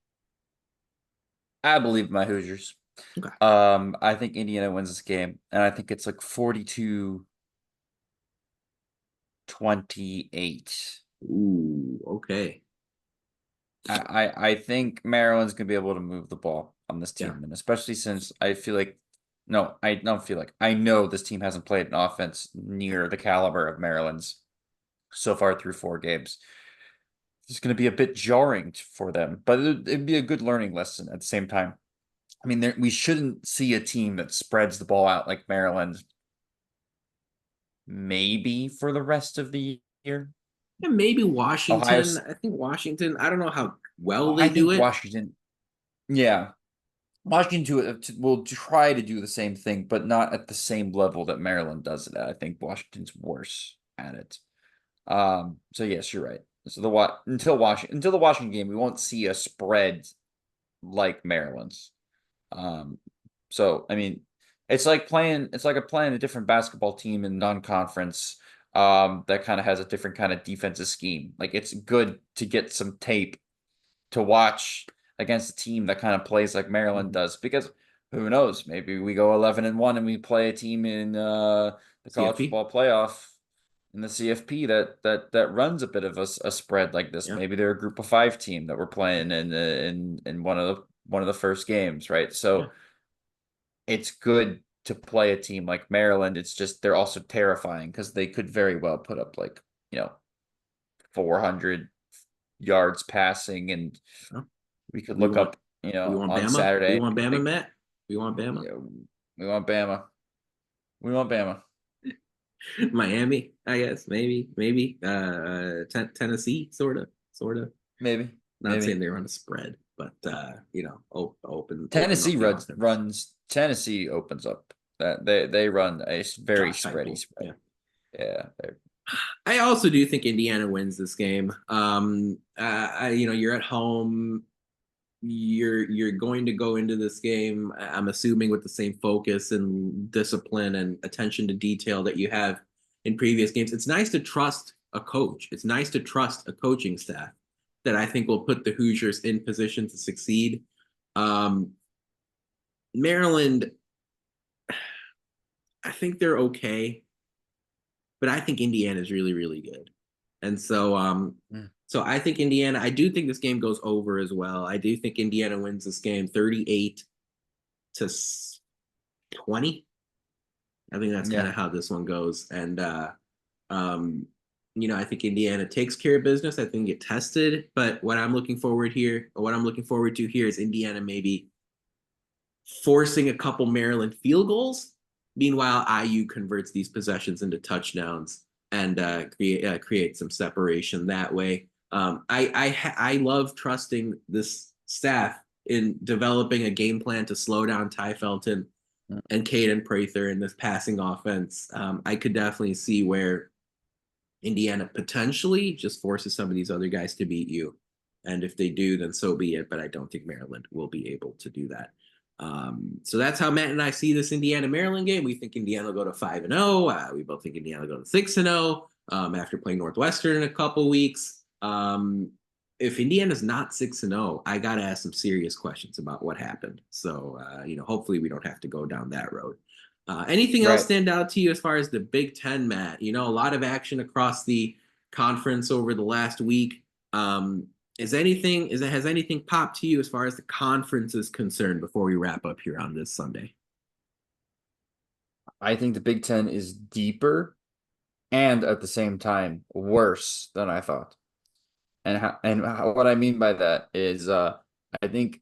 I believe my Hoosiers. Okay. I think Indiana wins this game, and I think it's like 42-28. Ooh, okay. I think Maryland's gonna be able to move the ball on this team, and especially since I know this team hasn't played an offense near the caliber of Maryland's so far through 4 games. It's going to be a bit jarring for them, but it'd be a good learning lesson at the same time. I mean, we shouldn't see a team that spreads the ball out like Maryland maybe for the rest of the year. And maybe Washington. I think Washington, I don't know how well they do it. Washington will try to do the same thing, but not at the same level that Maryland does it at. I think Washington's worse at it. So yes, you're right. So until the Washington game, we won't see a spread like Maryland's. So I mean, it's like playing a different basketball team in non-conference that kind of has a different kind of defensive scheme. Like, it's good to get some tape to watch against a team that kind of plays like Maryland does, because who knows, maybe we go 11-1 and we play a team in the college football playoff in the CFP that runs a bit of a spread like this. Yeah. Maybe they're a group of 5 team that we're playing in one of the first games, right? So Yeah. it's good to play a team like Maryland. It's just they're also terrifying because they could very well put up like, 400 yards passing, and Well, we could we look want up, we want on Bama. We Saturday. want Bama, Like, Matt. We want Bama. we want Bama. We want Bama. Miami, I guess, maybe. Tennessee, sort of. Maybe, Not saying maybe. they run a spread, but open Tennessee up the offense. Tennessee opens up that they run a very Josh spready Heupel. spread. Yeah. Yeah, I also do think Indiana wins this game. You're at home. You're going to go into this game, I'm assuming, with the same focus and discipline and attention to detail that you have in previous games. It's nice to trust a coach. It's nice to trust a coaching staff that I think will put the Hoosiers in position to succeed. Um, Maryland, I think they're okay, but I think Indiana is really, really good. And Mm. so I think Indiana, I do think this game goes over as well. I do think Indiana wins this game 38 to 20. I think that's kind Yeah. of how this one goes. And um, I think Indiana takes care of business. I think get tested. But what I'm looking forward to here is Indiana maybe forcing a couple Maryland field goals. Meanwhile, IU converts these possessions into touchdowns and create some separation that way. I love trusting this staff in developing a game plan to slow down Ty Felton Mm. and Caden Prather in this passing offense. I could definitely see where Indiana potentially just forces some of these other guys to beat you. And if they do, then so be it. But I don't think Maryland will be able to do that. So that's how Matt and I see this Indiana Maryland game. We think Indiana will go to 5-0. We both think Indiana will go to 6-0 after playing Northwestern in a couple weeks. If Indiana's not 6-0, I got to ask some serious questions about what happened. So, hopefully we don't have to go down that road. Anything else Right. stand out to you as far as the Big Ten, Matt? A lot of action across the conference over the last week. Has anything popped to you as far as the conference is concerned before we wrap up here on this Sunday? I think the Big Ten is deeper and at the same time worse than I thought. What I mean by that is I think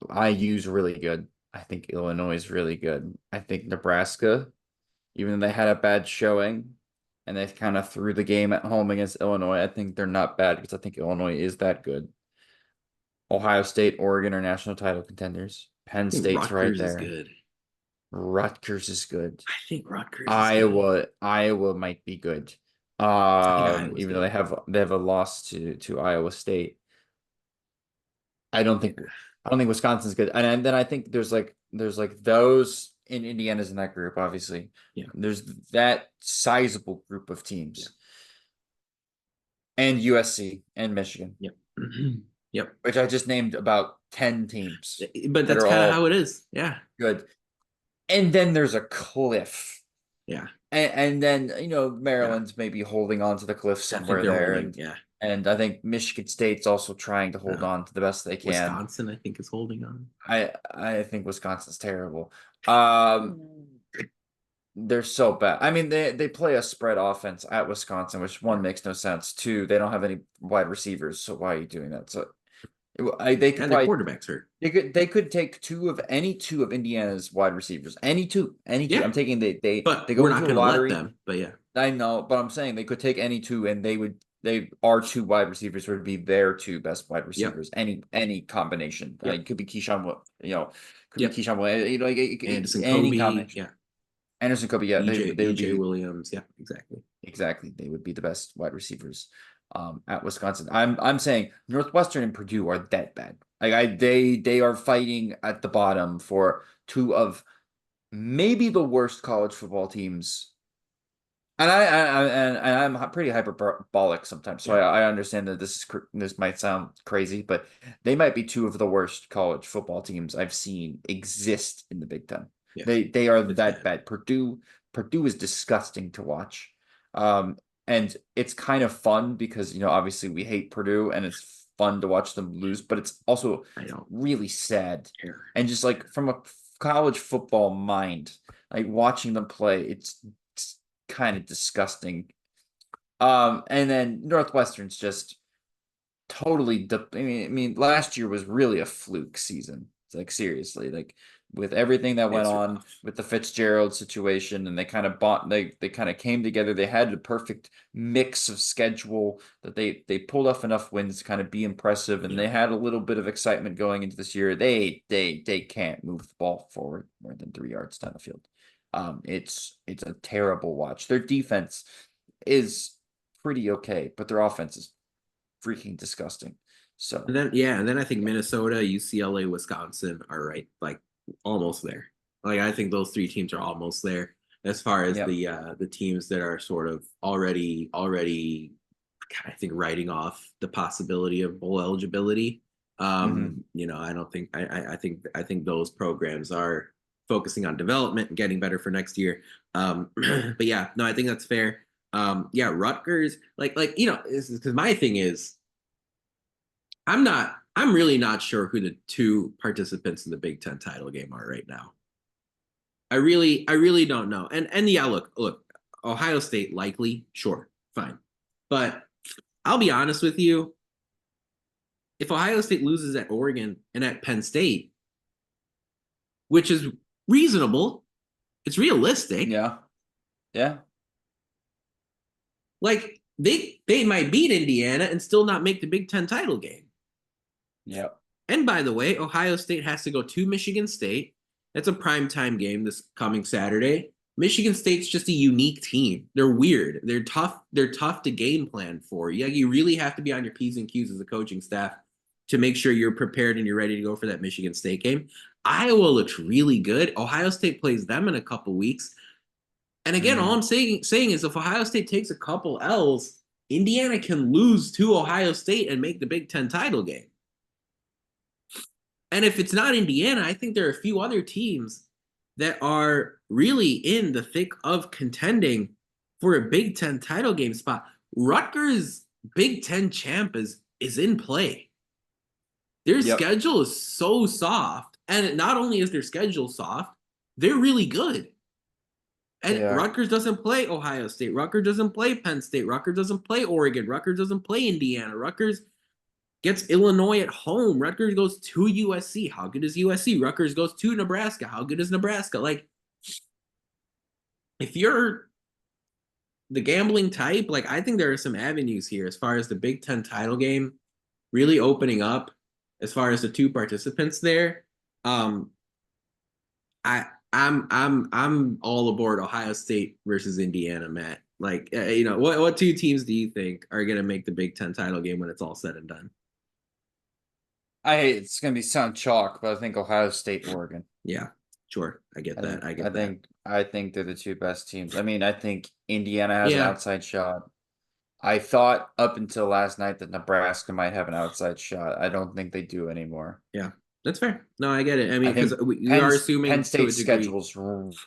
IU's really good. I think Illinois is really good. I think Nebraska, even though they had a bad showing and they kind of threw the game at home against Illinois, I think they're not bad because I think Illinois is that good. Ohio State, Oregon are national title contenders. Penn I think State's right Rutgers is there. good. Rutgers is good. I think Rutgers is good. Iowa might be good. I think Iowa's Even though good. they have a loss to Iowa State. I don't think Wisconsin's good. And then I think there's like those in Indiana's in that group, obviously. Yeah. There's that sizable group of teams. Yeah. And USC and Michigan. Yep. Yep. Which I just named about 10 teams. But that that's are kind of all how it is. Yeah. good. And then there's a cliff. Yeah. And then, Maryland's maybe holding on to the cliff I think somewhere they're there. holding. Yeah. And I think Michigan State's also trying to hold on to the best they can. Wisconsin, I think, is holding on. I think Wisconsin's terrible. They're so bad. I mean, they play a spread offense at Wisconsin, which one makes no sense. Two, they don't have any wide receivers, so why are you doing that? So they could And probably their quarterback's hurt. they could take any two of Indiana's wide receivers. Any two. Yeah. I'm taking they But go we're into not a going to let lottery. them. But yeah. I know, but I'm saying they could take any two, and our two wide receivers would be their two best wide receivers. Any combination. It could be Keyshawn, could be Keyshawn, Anderson, any Kobe, combination. Anderson, Kobe, yeah, they would EJ be Williams, yeah, exactly. They would be the best wide receivers at Wisconsin. I'm saying Northwestern and Purdue are that bad. Like they are fighting at the bottom for two of maybe the worst college football teams. And I'm pretty hyperbolic sometimes, so I understand that this might sound crazy, but they might be two of the worst college football teams I've seen exist in the Big Ten. Yes. They are that bad. Purdue is disgusting to watch. And it's kind of fun because, obviously we hate Purdue and it's fun to watch them lose, but it's also I don't really sad. care. And just like from a college football mind, like watching them play, it's kind of disgusting. And then Northwestern's just totally. I mean, last year was really a fluke season. It's like seriously, like with everything that went It's on rough. with the Fitzgerald situation, and they kind of bought. They kind of came together. They had the perfect mix of schedule that they pulled off enough wins to kind of be impressive, and Yeah. they had a little bit of excitement going into this year. They can't move the ball forward more than 3 yards down the field. It's a terrible watch. Their defense is pretty okay, but their offense is freaking disgusting. So And then I think Minnesota, UCLA, Wisconsin are right, like almost there. Like I think those three teams are almost there as far as yeah. the teams that are sort of already I think writing off the possibility of bowl eligibility. Hmm. I don't think I think those programs are focusing on development and getting better for next year. But yeah, no, I think that's fair. Yeah, Rutgers, because my thing is I'm really not sure who the two participants in the Big Ten title game are right now. I really don't know. And yeah, look, Ohio State likely, sure, fine. But I'll be honest with you, if Ohio State loses at Oregon and at Penn State, which is reasonable, it's realistic. Yeah. Yeah. Like they might beat Indiana and still not make the Big Ten title game. Yeah. And by the way, Ohio State has to go to Michigan State. That's a primetime game this coming Saturday. Michigan State's just a unique team. They're weird. They're tough. They're tough to game plan for. Yeah, you really have to be on your P's and Q's as a coaching staff to make sure you're prepared and you're ready to go for that Michigan State game. Iowa looks really good. Ohio State plays them in a couple weeks. And again, all Hmm. I'm saying is if Ohio State takes a couple L's, Indiana can lose to Ohio State and make the Big Ten title game. And if it's not Indiana, I think there are a few other teams that are really in the thick of contending for a Big Ten title game spot. Rutgers Big Ten champ is in play. Their Yep. schedule is so soft. And not only is their schedule soft, they're really good. They And are. Rutgers doesn't play Ohio State. Rutgers doesn't play Penn State. Rutgers doesn't play Oregon. Rutgers doesn't play Indiana. Rutgers gets Illinois at home. Rutgers goes to USC. How good is USC? Rutgers goes to Nebraska. How good is Nebraska? Like, if you're the gambling type, like, I think there are some avenues here as far as the Big Ten title game really opening up as far as the two participants there. Um, I I'm all aboard Ohio State versus Indiana, Matt. Like, what two teams do you think are going to make the Big Ten title game when it's all said and done? It's gonna be sound chalk, but I think Ohio State, Oregon. Yeah, sure. I get I that. think I I get that. think I think they're the two best teams. I mean, I think Indiana has an Yeah, outside shot. I thought up until last night that Nebraska might have an outside shot. I don't think they do anymore. yeah, that's fair. No, I get it. I I mean, because think we are Penn assuming to a State's degree, schedule's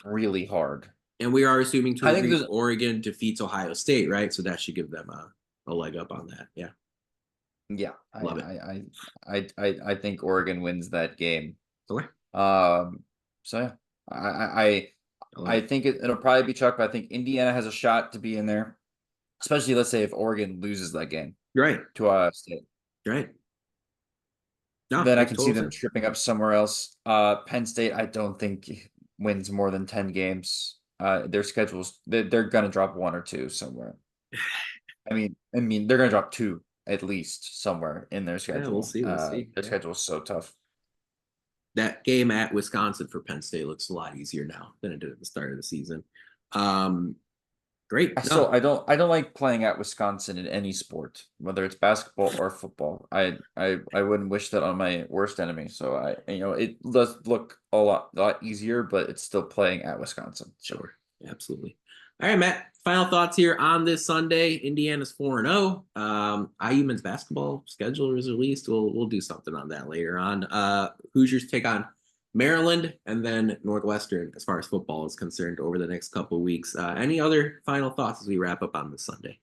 really hard. and we are assuming to a I think degree, there's Oregon defeats Ohio State, right? So that should give them a leg up on that. Yeah, Yeah, love it. I think Oregon wins that game. Okay, Um, so yeah, I love I it. think it'll probably be Chuck, but I think Indiana has a shot to be in there, especially let's say if Oregon loses that game You're right. to Ohio State. You're right. No, Then I makes can see total them sense. tripping up somewhere else. Penn State, I don't think wins more than 10 games. Their schedules, they're gonna drop one or two somewhere. I mean, they're gonna drop two at least somewhere in their Yeah, we'll schedule. see. We'll see. Their Yeah. schedule is so tough. That game at Wisconsin for Penn State looks a lot easier now than it did at the start of the season. Um, I great. still No, I don't like playing at Wisconsin in any sport, whether it's basketball or football. I wouldn't wish that on my worst enemy. So it does look a lot easier, but it's still playing at Wisconsin. So sure. Absolutely. All right, Matt. Final thoughts here on this Sunday. Indiana's 4-0. IU men's basketball schedule is released. We'll do something on that later on. Hoosiers take on Maryland and then Northwestern as far as football is concerned over the next couple of weeks. Any other final thoughts as we wrap up on this Sunday?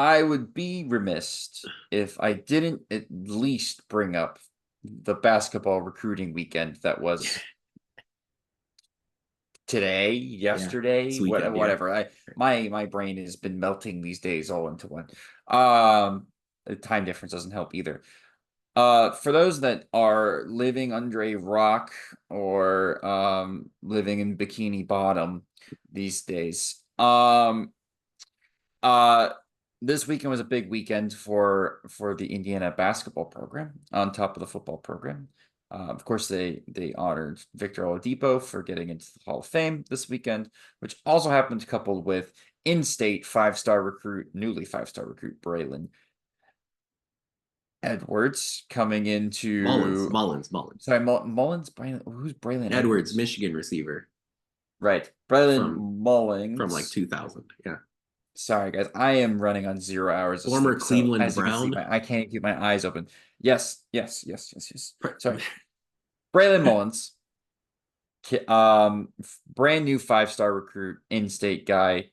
I would be remiss if I didn't at least bring up the basketball recruiting weekend that was today, Yeah, this yesterday, weekend. Yeah. whatever. My brain has been melting these days all into one. The time difference doesn't help either. For those that are living under a rock or living in Bikini Bottom these days, uh this weekend was a big weekend for the Indiana basketball program on top of the football program. Of course, they honored Victor Oladipo for getting into the Hall of Fame this weekend, which also happened coupled with in-state newly five-star recruit Braylon Edwards coming into. Mullins. Sorry, Mullins. Who's Braylon Edwards, Edwards? Michigan receiver Right, Braylon from like Mullins. 2000. Yeah. Sorry, guys. I am running on 0 hours of Former sleep. So Cleveland as you can see, Brown. I can't keep my eyes open. Yes. Sorry. Braylon Mullins, brand new five-star recruit, in-state guy,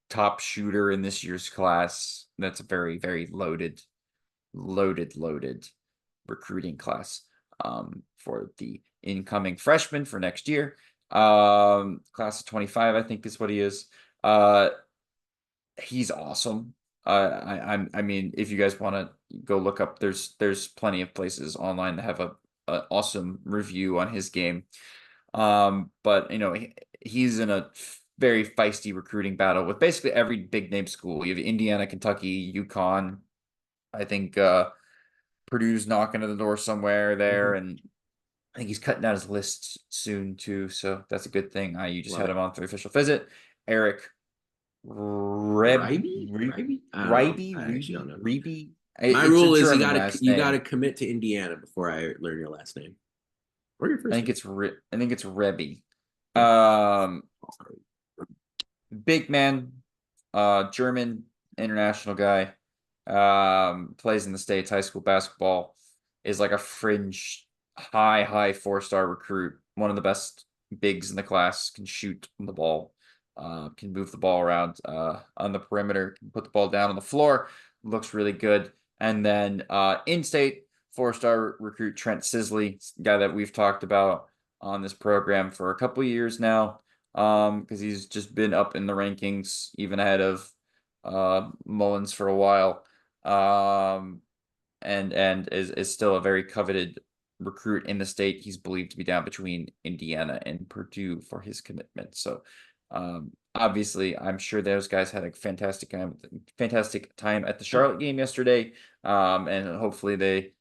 top shooter in this year's class. That's a very, very loaded recruiting class for the incoming freshman for next year. Class of 25, I think is what he is. He's awesome. I mean, if you guys want to go look up, there's plenty of places online that have a awesome review on his game. But he's in a very feisty recruiting battle with basically every big name school. You have Indiana, Kentucky, UConn. I think Purdue's knocking at the door somewhere there, and I think he's cutting down his list soon too. So that's a good thing. You just had him on for the official visit. Eric Ryby? I don't know. I actually don't know. Reby. My It's a rule is German last you name. gotta commit to Indiana before I learn your last name or your first name. I think it's Rebby. Yeah. Big man, German international guy. Plays in the States, high school basketball, is like a fringe high 4-star recruit, one of the best bigs in the class, can shoot the ball, can move the ball around on the perimeter, can put the ball down on the floor, looks really good. And then in-state 4-star recruit Trent Sisley, guy that we've talked about on this program for a couple years now, because he's just been up in the rankings, even ahead of Mullins for a while. And is still a very coveted recruit in the state. He's believed to be down between Indiana and Purdue for his commitment. So obviously, I'm sure those guys had a fantastic time at the Charlotte game yesterday. And hopefully they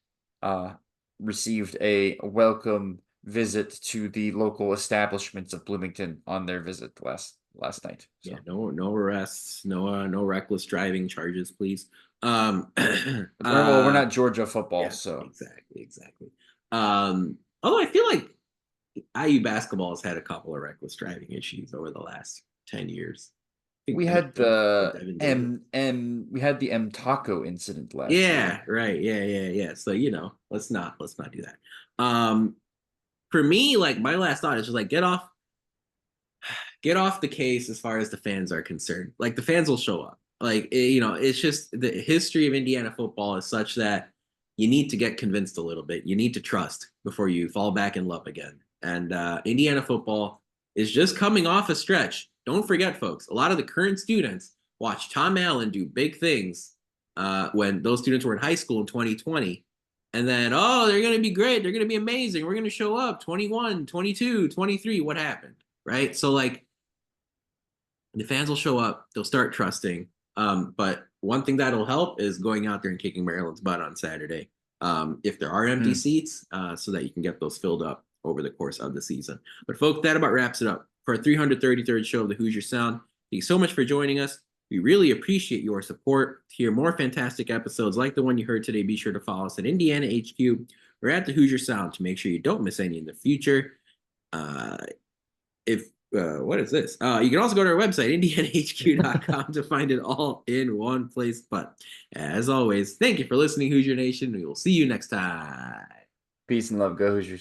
received a welcome visit to the local establishments of Bloomington on their visit last night. So. Yeah, no arrests, no reckless driving charges, please. Well, we're not Georgia football, yeah, so exactly. Although I feel like IU basketball has had a couple of reckless driving issues over the last 10 years. We had the we had the M Taco incident last year. Right. Yeah. So let's not do that. For me, like my last thought is just like get off the case as far as the fans are concerned. Like the fans will show up. Like it's just the history of Indiana football is such that you need to get convinced a little bit. You need to trust before you fall back in love again. And Indiana football is just coming off a stretch. Don't forget, folks, a lot of the current students watched Tom Allen do big things when those students were in high school in 2020. And then, they're going to be great. They're going to be amazing. We're going to show up 21, 22, 23. What happened? Right? So, like, the fans will show up. They'll start trusting. But one thing that'll help is going out there and kicking Maryland's butt on Saturday. If there are empty seats, so that you can get those filled up over the course of the season. But folks, that about wraps it up for our 333rd show of the Hoosier Sound. Thank you so much for joining us. We really appreciate your support. To hear more fantastic episodes like the one you heard today, be sure to follow us at Indiana HQ or at the Hoosier Sound to make sure you don't miss any in the future. What is this? You can also go to our website, indianahq.com, to find it all in one place. But as always, thank you for listening, Hoosier Nation. We will see you next time. Peace and love. Go Hoosiers.